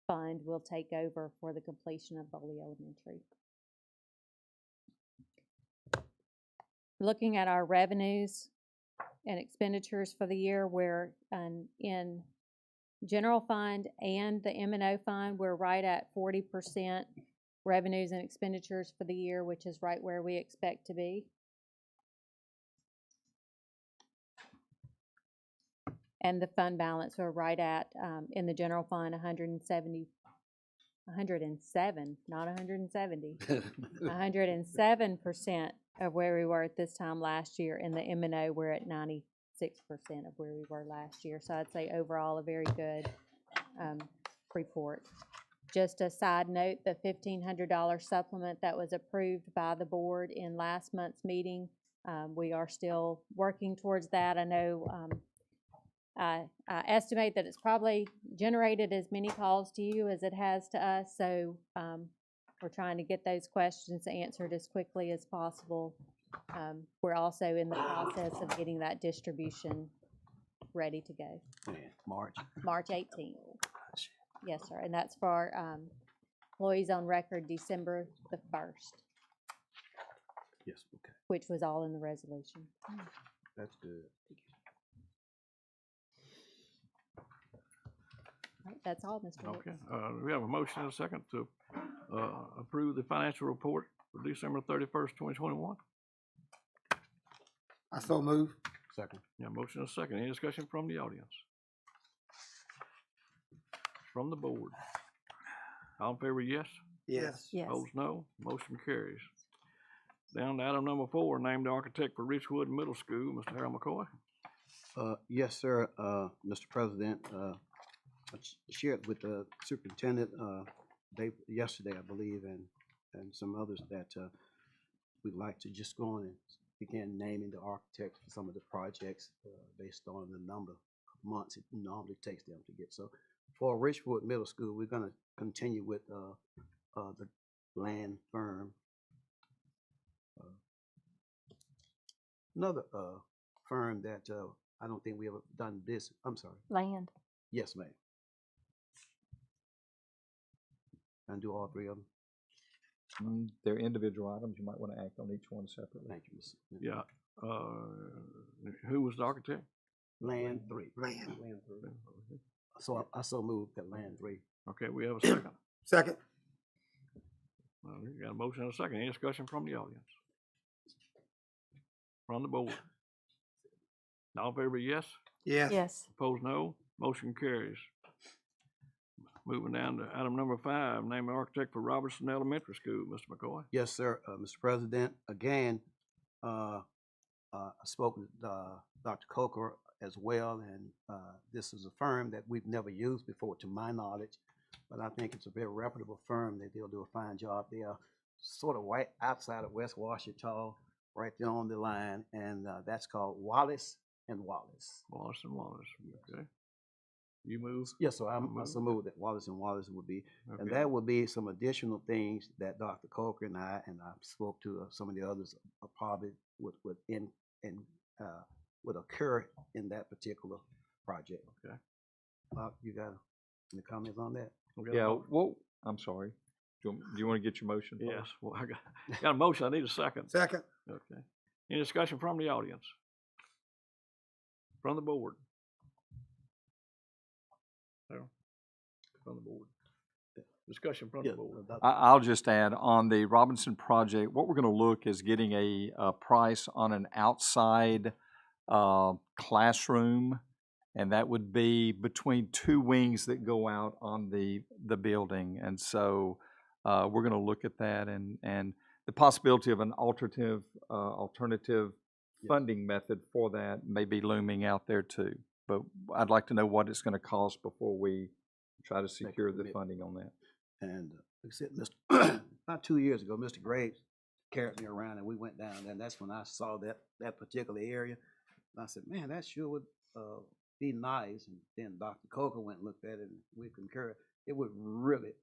Fund will take over for the completion of Boley Elementary. Looking at our revenues and expenditures for the year, we're in general fund and the M&O fund, we're right at 40% revenues and expenditures for the year, which is right where we expect to be. And the fund balance, we're right at, in the general fund, 107, not 170, 107% of where we were at this time last year. In the M&O, we're at 96% of where we were last year. So I'd say overall a very good report. Just a side note, the $1,500 supplement that was approved by the board in last month's meeting, we are still working towards that. I know I estimate that it's probably generated as many calls to you as it has to us, so we're trying to get those questions answered as quickly as possible. We're also in the process of getting that distribution ready to go. March 18th. Yes, sir, and that's for employees on record December the 1st. Yes, okay. Which was all in the resolution. That's good. All right, that's all, Mr. Okay, Hicks. we have a motion and a second to approve the financial report for December 31st, 2021. I so move. Second. Yeah, motion and a second. Any discussion from the audience? From the board? All in favor, yes? Yes. Yes. Opposed, no. Motion carries. Down to item number 4, name the architect for Richwood Middle School, Mr. Harold McCoy. Yes, sir, Mr. President. I shared with the superintendent yesterday, I believe, and some others that we'd like to just go on and begin naming the architects for some of the projects based on the number of months it normally takes them to get. So for Richwood Middle School, we're going to continue with the land firm. Another firm that I don't think we ever done this. I'm sorry. Land. Yes, ma'am. And do all three of them? They're individual items. You might want to act on each one separately. Thank you, Mr. Yeah. Who was the architect? Land 3. Land. So I so moved that land 3. Okay, we have a second. Second. Well, you got a motion and a second. Any discussion from the audience? From the board? All in favor, yes? Yes. Yes. Opposed, no. Motion carries. Moving down to item number 5, name the architect for Robertson Elementary School, Mr. McCoy. Yes, sir, Mr. President. Again, I spoke with Dr. Coker as well, and this is a firm that we've never used before, to my knowledge, but I think it's a very reputable firm that they'll do a fine job. They are sort of right outside of West Ouachita, right there on the line, and that's called Wallace and Wallace. Wallace and Wallace, okay. You move? Yes, sir, I so moved that Wallace and Wallace would be, and Okay. that would be some additional things that Dr. Coker and I spoke to some of the others probably would occur in that particular project. Okay. You got any comments on that? Yeah, well, I'm sorry. Do you want to get your motion? Yes, first? well, I got a motion. I need a second. Second. Okay. Any discussion from the audience? From the board? No? From the board? Discussion from the board? I'll just add, on the Robinson project, what we're going to look is getting a price on an outside classroom, and that would be between two wings that go out on the building. And so we're going to look at that and the possibility of an alternative funding method for that may be looming out there too. But I'd like to know what it's going to cost before we try to secure the funding on that. And like I said, about 2 years ago, Mr. Graves carried me around and we went down there, and that's when I saw that particular area. And I said, man, that sure would be nice. And then Dr. Coker went and looked at it and we concurred. It would really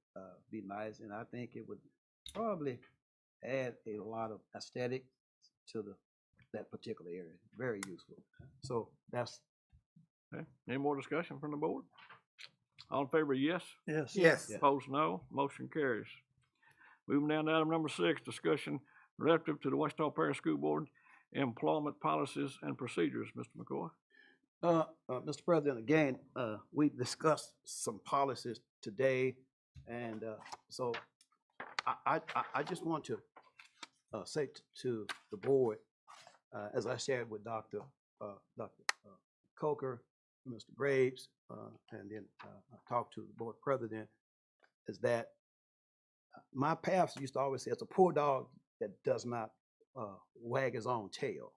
be nice, and I think it would probably add a lot of aesthetic to that particular area. Very useful. So that's. Okay. Any more discussion from the board? All in favor, yes? Yes. Yes. Opposed, no. Motion carries. Moving down to item number 6, discussion relative to the Ouachita Parish School Board employment policies and procedures. Mr. McCoy? Mr. President, again, we discussed some policies today, and so I just want to say to the board, as I shared with Dr. Coker, Mr. Graves, and then I talked to the board president, is that my pastor used to always say, it's a poor dog that does not wag his own tail.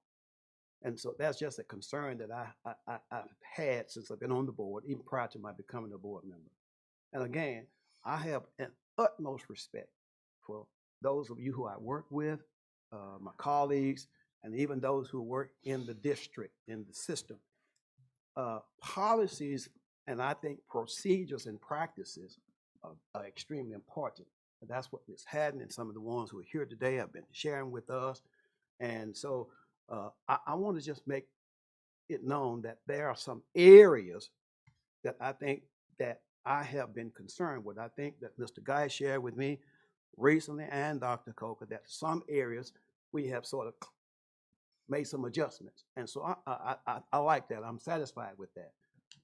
And so that's just a concern that I've had since I've been on the board, even prior to my becoming a board member. And again, I have an utmost respect for those of you who I work with, my colleagues, and even those who work in the district, in the system. Policies and I think procedures and practices are extremely important. And that's what Ms. Haddon and some of the ones who are here today have been sharing with us. And so I want to just make it known that there are some areas that I think that I have been concerned with. I think that Mr. Guy shared with me recently, and Dr. Coker, that some areas we have sort of made some adjustments. And so I like that. I'm satisfied with that.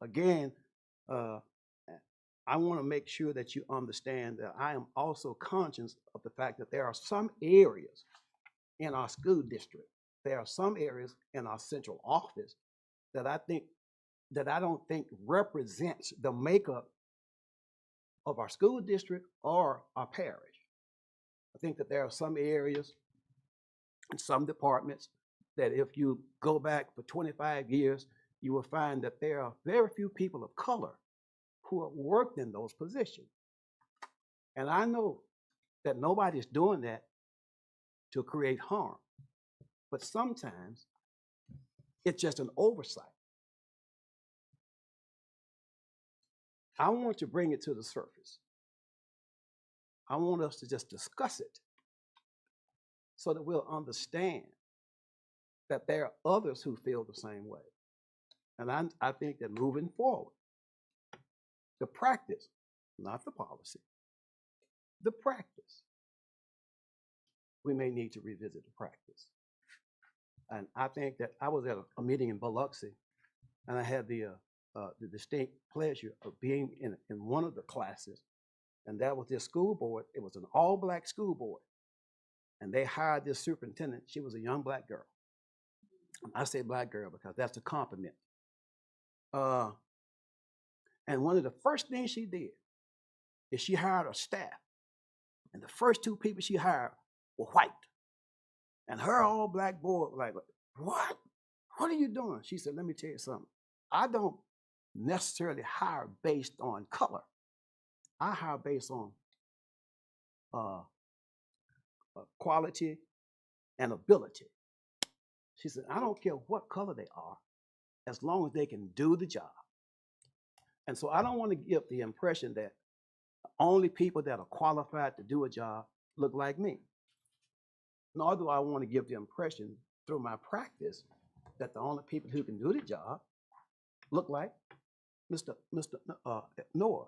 Again, I want to make sure that you understand that I am also conscious of the fact that there are some areas in our school district, there are some areas in our central office that I don't think represents the makeup of our school district or our parish. I think that there are some areas and some departments that if you go back for 25 years, you will find that there are very few people of color who have worked in those positions. And I know that nobody's doing that to create harm, but sometimes it's just an oversight. I want to bring it to the surface. I want us to just discuss it so that we'll understand that there are others who feel the same way. And I think that moving forward, the practice, not the policy, the practice, we may need to revisit the practice. And I think that I was at a meeting in Biloxi, and I had the distinct pleasure of being in one of the classes, and that was this school board. It was an all-black school board, and they hired this superintendent. She was a young black girl. I say black girl because that's a compliment. And one of the first things she did is she hired a staff, and the first 2 people she hired were white. And her all-black board was like, what? What are you doing? She said, let me tell you something. I don't necessarily hire based on color. I hire based on quality and ability. She said, I don't care what color they are, as long as they can do the job. And so I don't want to give the impression that only people that are qualified to do a job look like me. Nor do I want to give the impression through my practice that the only people who can do the job look like Mr. Noah.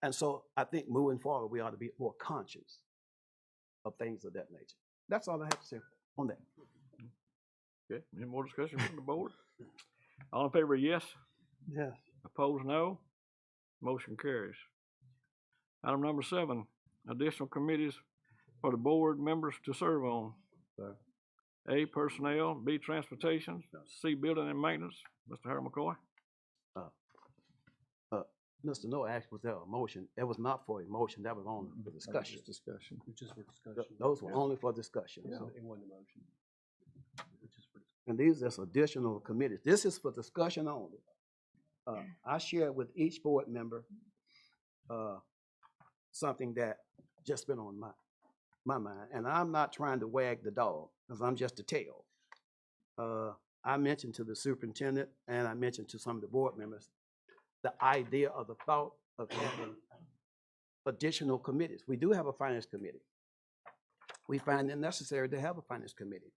And so I think moving forward, we ought to be more conscious of things of that nature. That's all I have to say on that. Okay, any more discussion from the board? All in favor, yes? Yes. Opposed, no? Motion carries. Item number 7, additional committees for the board members to serve on. A, personnel, B, transportation, C, building and maintenance. Mr. Harold McCoy? Mr. Noah asked, was there a motion? It was not for a motion, that was only for discussion. Discussion. Just for discussion. Those were only for discussion. Yeah, So- it wasn't a motion. Just for And these are additional committees. This is for discussion only. I shared with each board member, something that just been on my mind, and I'm not trying to wag the dog, because I'm just a tail. I mentioned to the superintendent, and I mentioned to some of the board members, the idea of the thought of having additional committees. We do have a finance committee. We find it necessary to have a finance committee.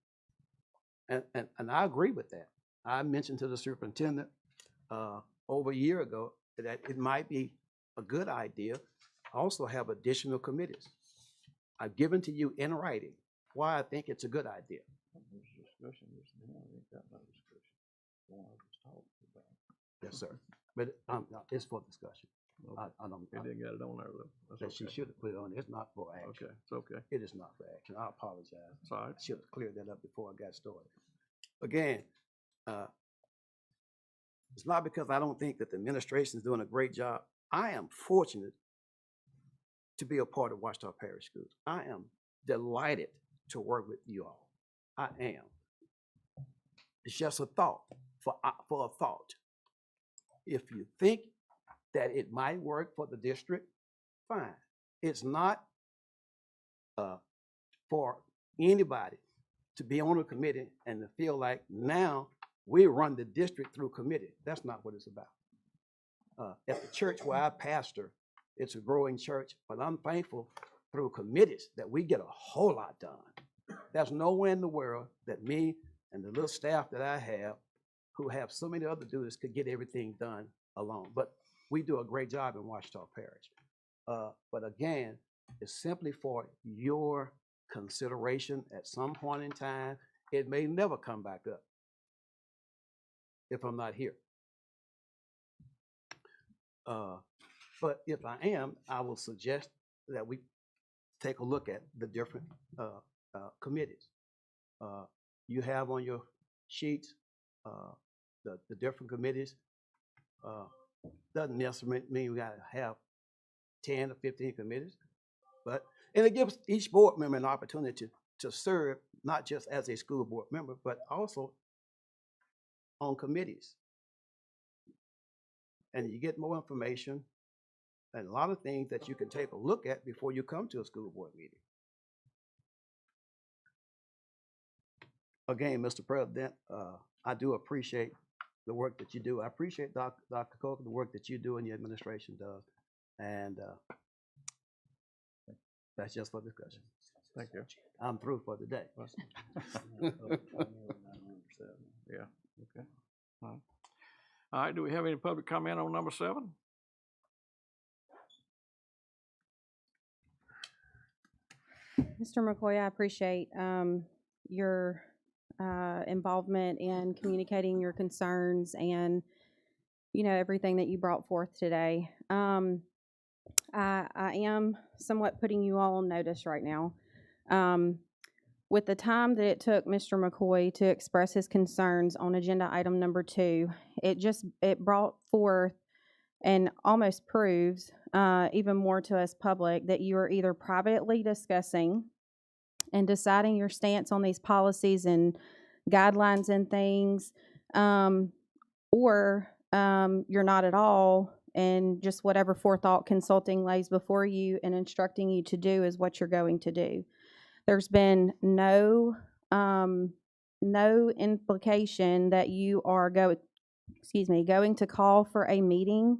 And I agree with that. I mentioned to the superintendent over a year ago that it might be a good idea also have additional committees. I've given to you in writing why I think it's a good idea. Yes, sir. But it's for discussion. I don't. He didn't get it on there though. That's That she okay. should have put it on. It's not for action. Okay, it's okay. It is not for action. I apologize. It's all right. I should have cleared that up before I got started. Again, it's not because I don't think that the administration is doing a great job. I am fortunate to be a part of Ouachita Parish Schools. I am delighted to work with you all. I am. It's just a thought, for a thought. If you think that it might work for the district, fine. It's not for anybody to be on a committee and to feel like now we run the district through committee. That's not what it's about. At the church where I pastor, it's a growing church, but I'm thankful through committees that we get a whole lot done. There's nowhere in the world that me and the little staff that I have, who have so many other duties, could get everything done alone. But we do a great job in Ouachita Parish. But again, it's simply for your consideration at some point in time. It may never come back up if I'm not here. But if I am, I will suggest that we take a look at the different committees. You have on your sheets the different committees. Doesn't necessarily mean we gotta have 10 or 15 committees, and it gives each board member an opportunity to serve, not just as a school board member, but also on committees. And you get more information and a lot of things that you can take a look at before you come to a school board meeting. Again, Mr. President, I do appreciate the work that you do. I appreciate Dr. Coker, the work that you do and your administration does. And that's just for discussion. Thank you. I'm through for the day. Yeah, okay. All right, do we have any public comment on number 7? Mr. McCoy, I appreciate your involvement in communicating your concerns and, everything that you brought forth today. I am somewhat putting you all on notice right now. With the time that it took Mr. McCoy to express his concerns on agenda item number 2, it brought forth and almost proves even more to us public that you are either privately discussing and deciding your stance on these policies and guidelines and things, or you're not at all, and just whatever forethought consulting lays before you and instructing you to do is what you're going to do. There's been no implication that you are going to call for a meeting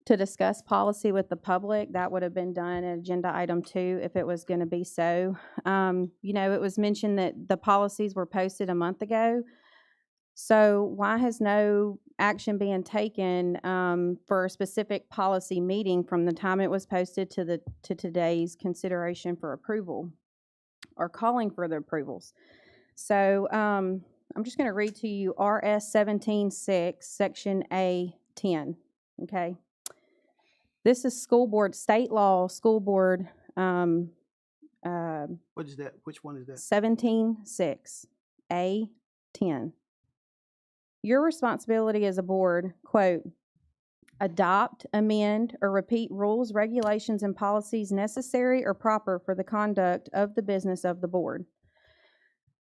to discuss policy with the public. That would have been done at agenda item 2 if it was going to be so. It was mentioned that the policies were posted a month ago. So why has no action been taken for a specific policy meeting from the time it was posted to today's consideration for approval or calling for the approvals? So I'm just going to read to you RS 17-6, Section A-10, okay? This is school board, state law, school board. What is that? Which one is that? 17-6. A10. Your responsibility as a board, quote, adopt, amend, or repeat rules, regulations, and policies necessary or proper for the conduct of the business of the board.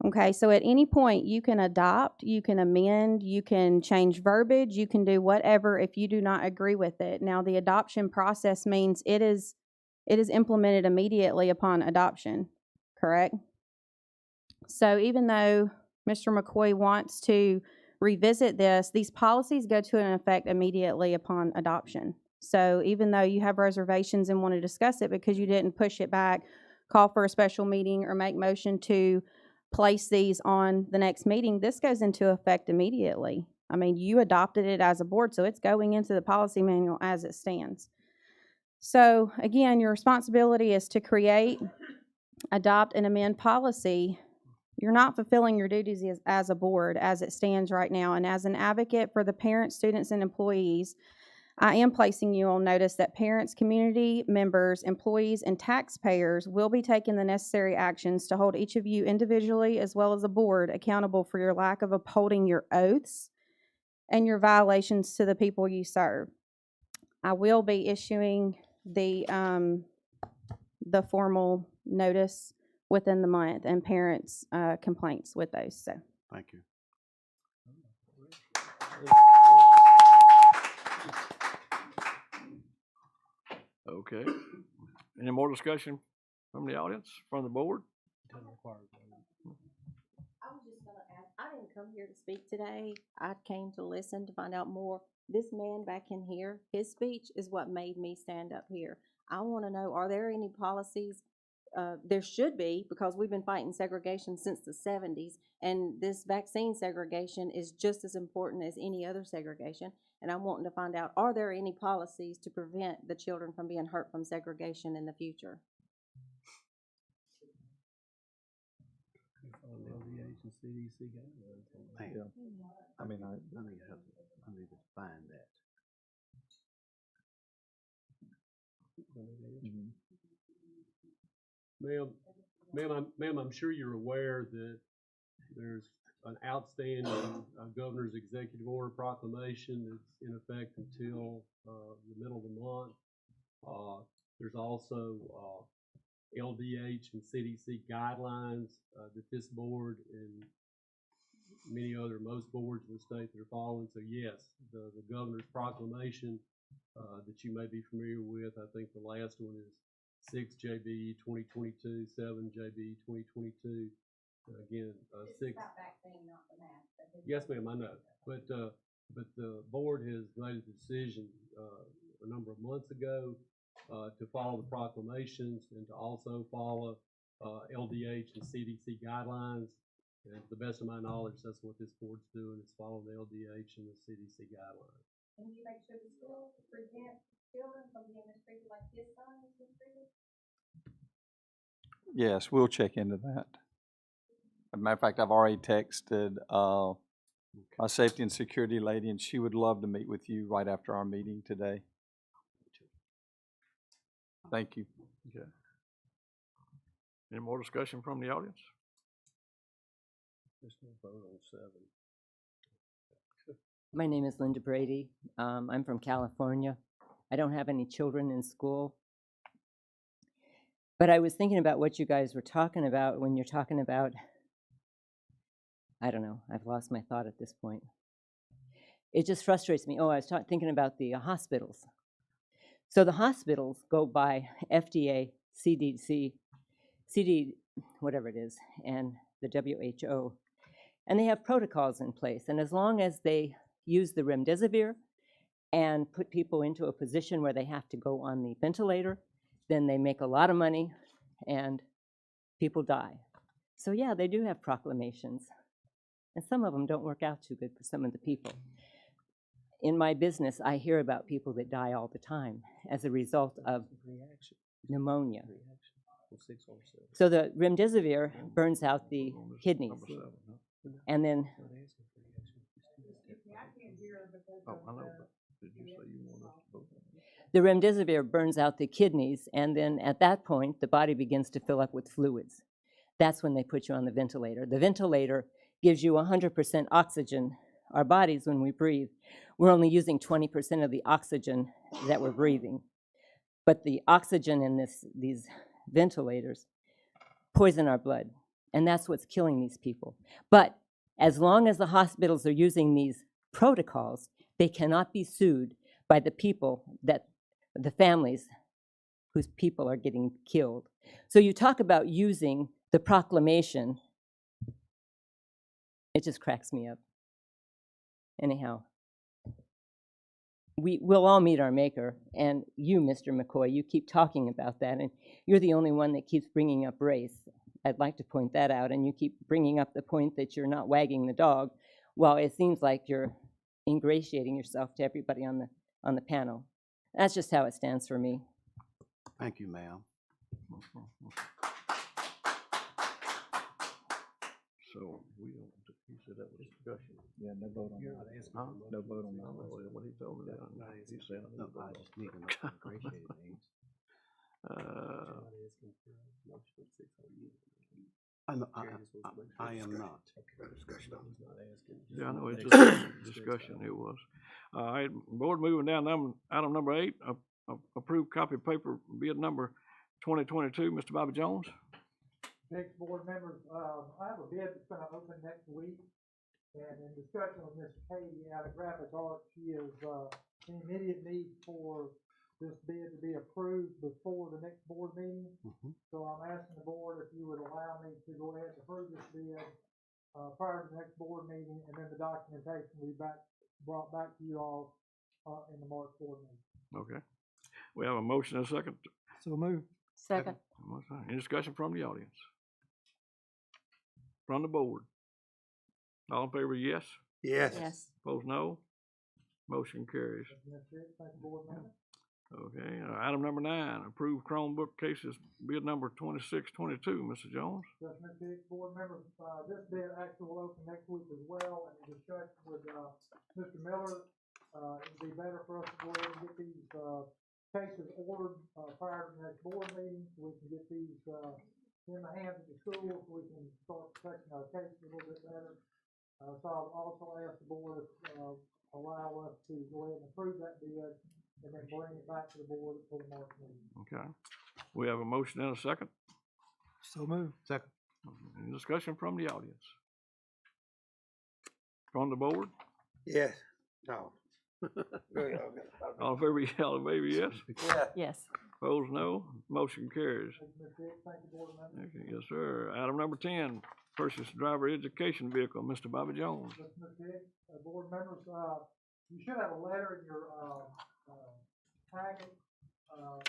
Okay, so at any point, you can adopt, you can amend, you can change verbiage, you can do whatever if you do not agree with it. Now, the adoption process means it is implemented immediately upon adoption, correct? So even though Mr. McCoy wants to revisit this, these policies go to an effect immediately upon adoption. So even though you have reservations and want to discuss it because you didn't push it back, call for a special meeting, or make motion to place these on the next meeting, this goes into effect immediately. I mean, you adopted it as a board, so it's going into the policy manual as it stands. So again, your responsibility is to create, adopt, and amend policy. You're not fulfilling your duties as a board as it stands right now. And as an advocate for the parents, students, and employees, I am placing you on notice that parents, community members, employees, and taxpayers will be taking the necessary actions to hold each of you individually as well as a board accountable for your lack of upholding your oaths and your violations to the people you serve. I will be issuing the formal notice within the month and parents' complaints with those. So, Thank you. Okay. Any more discussion from the audience, from the board? I was just gonna ask, I didn't come here to speak today. I came to listen, to find out more. This man back in here, his speech is what made me stand up here. I wanna know, are there any policies? There should be, because we've been fighting segregation since the 70s, and this vaccine segregation is just as important as any other segregation. And I'm wanting to find out, are there any policies to prevent the children from being hurt from segregation in the future? Man, I mean, I need to find that. Ma'am, I'm sure you're aware that there's an outstanding governor's executive order proclamation that's in effect until the middle of the month. There's also LDH and CDC guidelines that this board and most boards in the state that are following. So yes, the governor's proclamation that you may be familiar with, I think the last one is 6 JB 2022, 7 JB 2022. Again, 6. Yes, ma'am, I know. But the board has made a decision a number of months ago to follow the proclamations and to also follow LDH and CDC guidelines. And to the best of my knowledge, that's what this board's doing, is following the LDH and the CDC guidelines. Can you make sure the school prevent children from being mistreated like his son is mistreated? yes, we'll check into that. As a matter of fact, I've already texted our safety and security lady, and she would love to meet with you right after our meeting today. Thank you. Okay. Any more discussion from the audience? My name is Linda Brady. I'm from California. I don't have any children in school. But I was thinking about what you guys were talking about when you're talking about, I don't know, I've lost my thought at this point. It just frustrates me. Oh, I was thinking about the hospitals. So the hospitals go by FDA, CDC, whatever it is, and the WHO. And they have protocols in place. And as long as they use the remdesivir and put people into a position where they have to go on the ventilator, then they make a lot of money and people die. So yeah, they do have proclamations. And some of them don't work out too good for some of the people. In my business, I hear about people that die all the time as a result of pneumonia. So the remdesivir burns out the kidneys. And then the remdesivir burns out the kidneys, and then at that point, the body begins to fill up with fluids. That's when they put you on the ventilator. The ventilator gives you 100% oxygen. Our bodies, when we breathe, we're only using 20% of the oxygen that we're breathing. But the oxygen in these ventilators poison our blood, and that's what's killing these people. But as long as the hospitals are using these protocols, they cannot be sued by the people the families whose people are getting killed. So you talk about using the proclamation, it just cracks me up. Anyhow, we'll all meet our maker, and you, Mr. McCoy, you keep talking about that, and you're the only one that keeps bringing up race. I'd like to point that out, and you keep bringing up the point that you're not wagging the dog. Well, it seems like you're ingratiating yourself to everybody on the panel. That's just how it stands for me. Thank you, ma'am. So we don't, he said that was discussion. Yeah, no vote on that. Huh? No vote on that. What he told me that, he said. No, I just need to know what ingratiated means. I am not. Yeah, I know, it's just discussion, it was. All right, board moving down, item number 8, approved copy of paper bid number 2022, Mr. Bobby Jones. Next board members, I have a bid that's gonna open next week, and in discussion with Miss Katie out of Graphic Arts, she is, in immediate need for this bid to be approved before the next board meeting. So I'm asking the board if you would allow me to go ahead and approve this bid, prior to the next board meeting, and then the documentation will be brought back to you all, in the March board meeting. Okay. We have a motion and a second. So move. Second. Any discussion from the audience? From the board? All in favor, yes? Yes. Yes. Opposed, no? Motion carries. That's it. Thank you, board members. Okay, item number 9, approved Chromebook cases, bid number 2622, Mr. Jones. Yes, Mr. Hicks, board members, this bid actually will open next week as well, and in discussion with, Mr. Miller, it'd be better for us to go ahead and get these, cases ordered, prior to the next board meeting, so we can get these, in the hands of the school, so we can start protecting our cases a little bit better. So I've also asked the board, allow us to go ahead and approve that bid, and then bring it back to the board for the March meeting. Okay. We have a motion and a second. So move. Second. Any discussion from the audience? From the board? Yes. No. All in favor, yes? Yeah. Yes. Opposed, no? Motion carries. Thank you, Mr. Hicks. Thank you, board members. Okay, yes, sir. Item number 10, purchase driver education vehicle, Mr. Bobby Jones. Yes, Mr. Hicks, board members, you should have a letter in your, packet.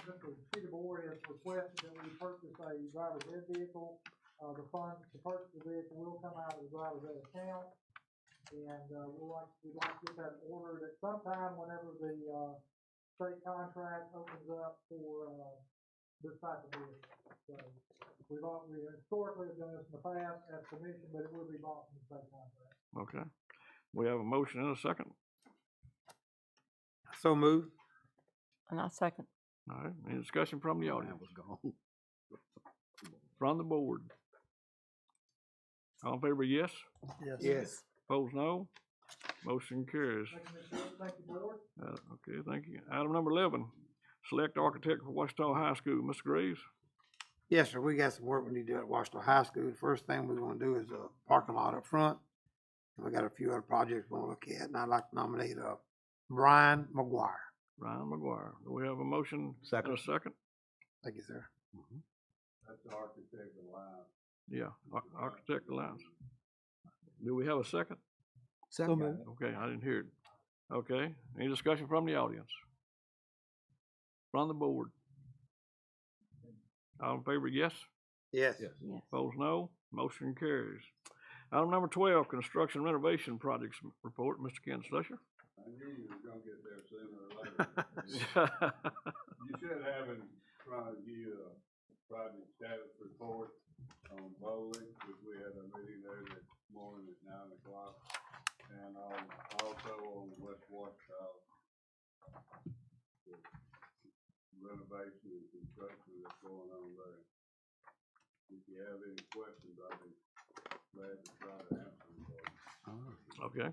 Mr. Peterborough has requested that we purchase a driver's ed vehicle. The funds to purchase the vehicle will come out of the driver's ed account. And, we'd like to get that ordered at some time whenever the, state contract opens up for, this type of vehicle. So, we historically have done this in the past as commission, but it will be bought from the state contract. Okay. We have a motion and a second. So move. And I second. All right, any discussion from the audience? Was gone. From the board? All in favor, yes? Yes. Opposed, no? Motion carries. Thank you, Mr. Hicks. Thank you, board. Okay, thank you. Item number 11, select architect for Ouachita High School, Mr. Graves. Yes, sir, we got some work we need to do at Ouachita High School. The first thing we're gonna do is a parking lot up front. And we got a few other projects we're gonna look at, and I'd like to nominate, Brian McGuire. Ryan McGuire. Do we have a motion and a second? Thank you, sir. That's the architect alliance. Yeah, Architect Alliance. Do we have a second? Second. Okay, I didn't hear it. Okay, any discussion from the audience? From the board? All in favor, yes? Yes. Yes. Opposed, no? Motion carries. Item number 12, construction renovation projects report, Mr. Ken Slusher. I knew you were gonna get there sooner or later. You should have in front of you a project status report on Bowling, which we had a meeting there this morning at 9 o'clock. And also on West Ouachita, renovation and construction that's going on there. If you have any questions, I'll be glad to try to answer them. Okay.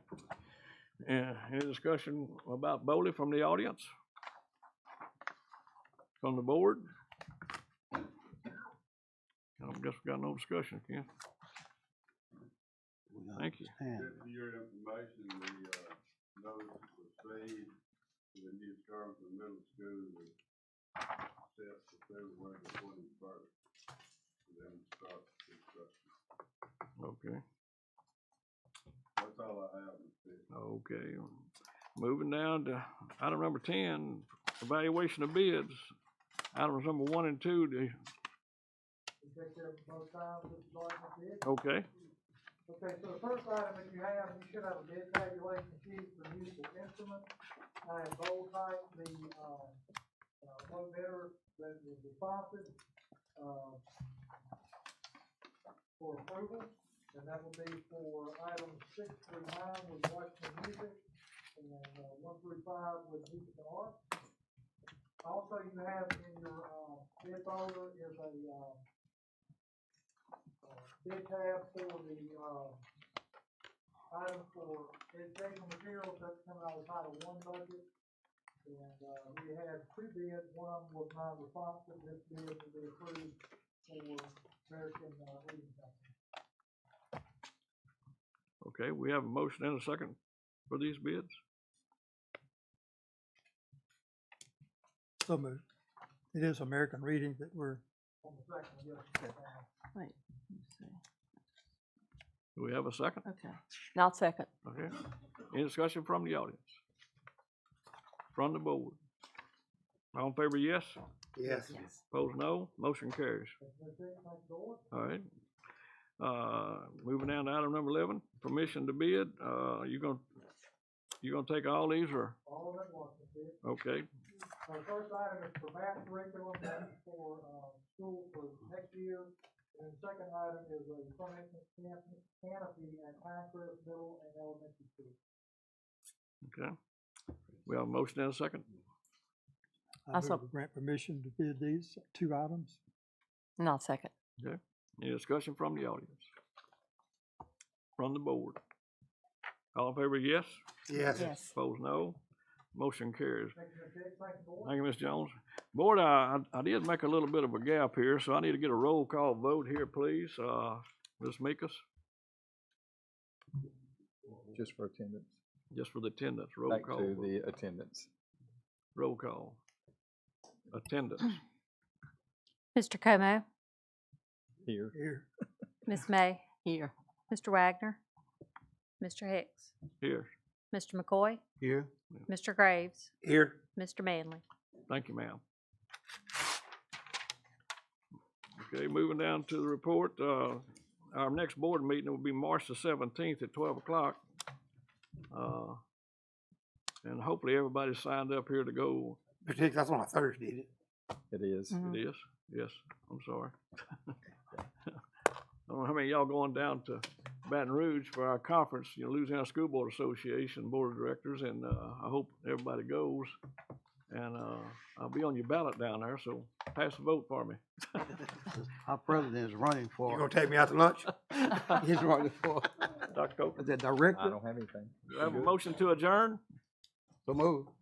And any discussion about Bowley from the audience? From the board? I guess we got no discussion, Ken. Thank you. Just for your information, the notice was received for the new Scarleton Middle School was set for February the 21st. And then start construction. Okay. That's all I have, Mr. Chairman. Okay. Moving down to item number 10, evaluation of bids. Items number 1 and 2, We take care of both sides of the joint bid. okay. Okay, so the first item that you have, you should have a bid tabulation sheet for musical instruments. I have bold type the, low bidder that was responsive, for approval. And that will be for items 6 through 9 with Washington Music, and 1 through 5 with Music and Art. Also, you have in your bid folder is a bid tab for the item for educational materials. That's coming out of Title I budget. And we had 2 bids. One of them was non-responsive. This bid will be approved for American Reading Company. Okay, we have a motion and a second for these bids. So moved. It is American Reading that we're. On the second, yes. Wait, let's see. Do we have a second? Okay, now I'll second. Okay. Any discussion from the audience? From the board? All in favor, yes? Yes. Opposed, no. Motion carries. All right. Moving down to item number 11, permission to bid. You gonna take all these or? All of it was bid. Okay, The first item is for math curriculum, that's for, school for next year. And the second item is a furniture canopy at Pinecrest Middle and Elementary School. okay. We have a motion and a second. I move to grant permission to bid these 2 items. And I'll second. Okay. Any discussion from the audience? From the board? All in favor, yes? Yes. Opposed, no. Motion carries. Thank you, Ms. Hicks. Thank you, board. Thank you, Ms. Jones. Board, I did make a little bit of a gap here, so I need to get a roll call vote here, please. Ms. Meekus, Just for attendance. just for the attendance, roll Back call. to vote. the attendance. Roll call. Attendance. Mr. Como, Here. Here. Ms. May, Here. Mr. Wagner, Mr. Hicks, Here. Mr. McCoy, Here. Mr. Graves, Here. Mr. Manley. Thank you, ma'am. Okay, moving down to the report, our next board meeting will be March the 17th at 12 o'clock. And hopefully everybody signed up here to go. Mr. Hicks, that's on a Thursday, isn't it? It is. It is, yes, I'm sorry. I don't know how many of y'all going down to Baton Rouge for our conference, Louisiana School Board Association Board of Directors, and I hope everybody goes. And I'll be on your ballot down there, so pass the vote for me. Our president is running You for, gonna take me out to lunch? he's running for, Dr. Copeland, the I director. don't have anything. do you have a motion to adjourn? So move.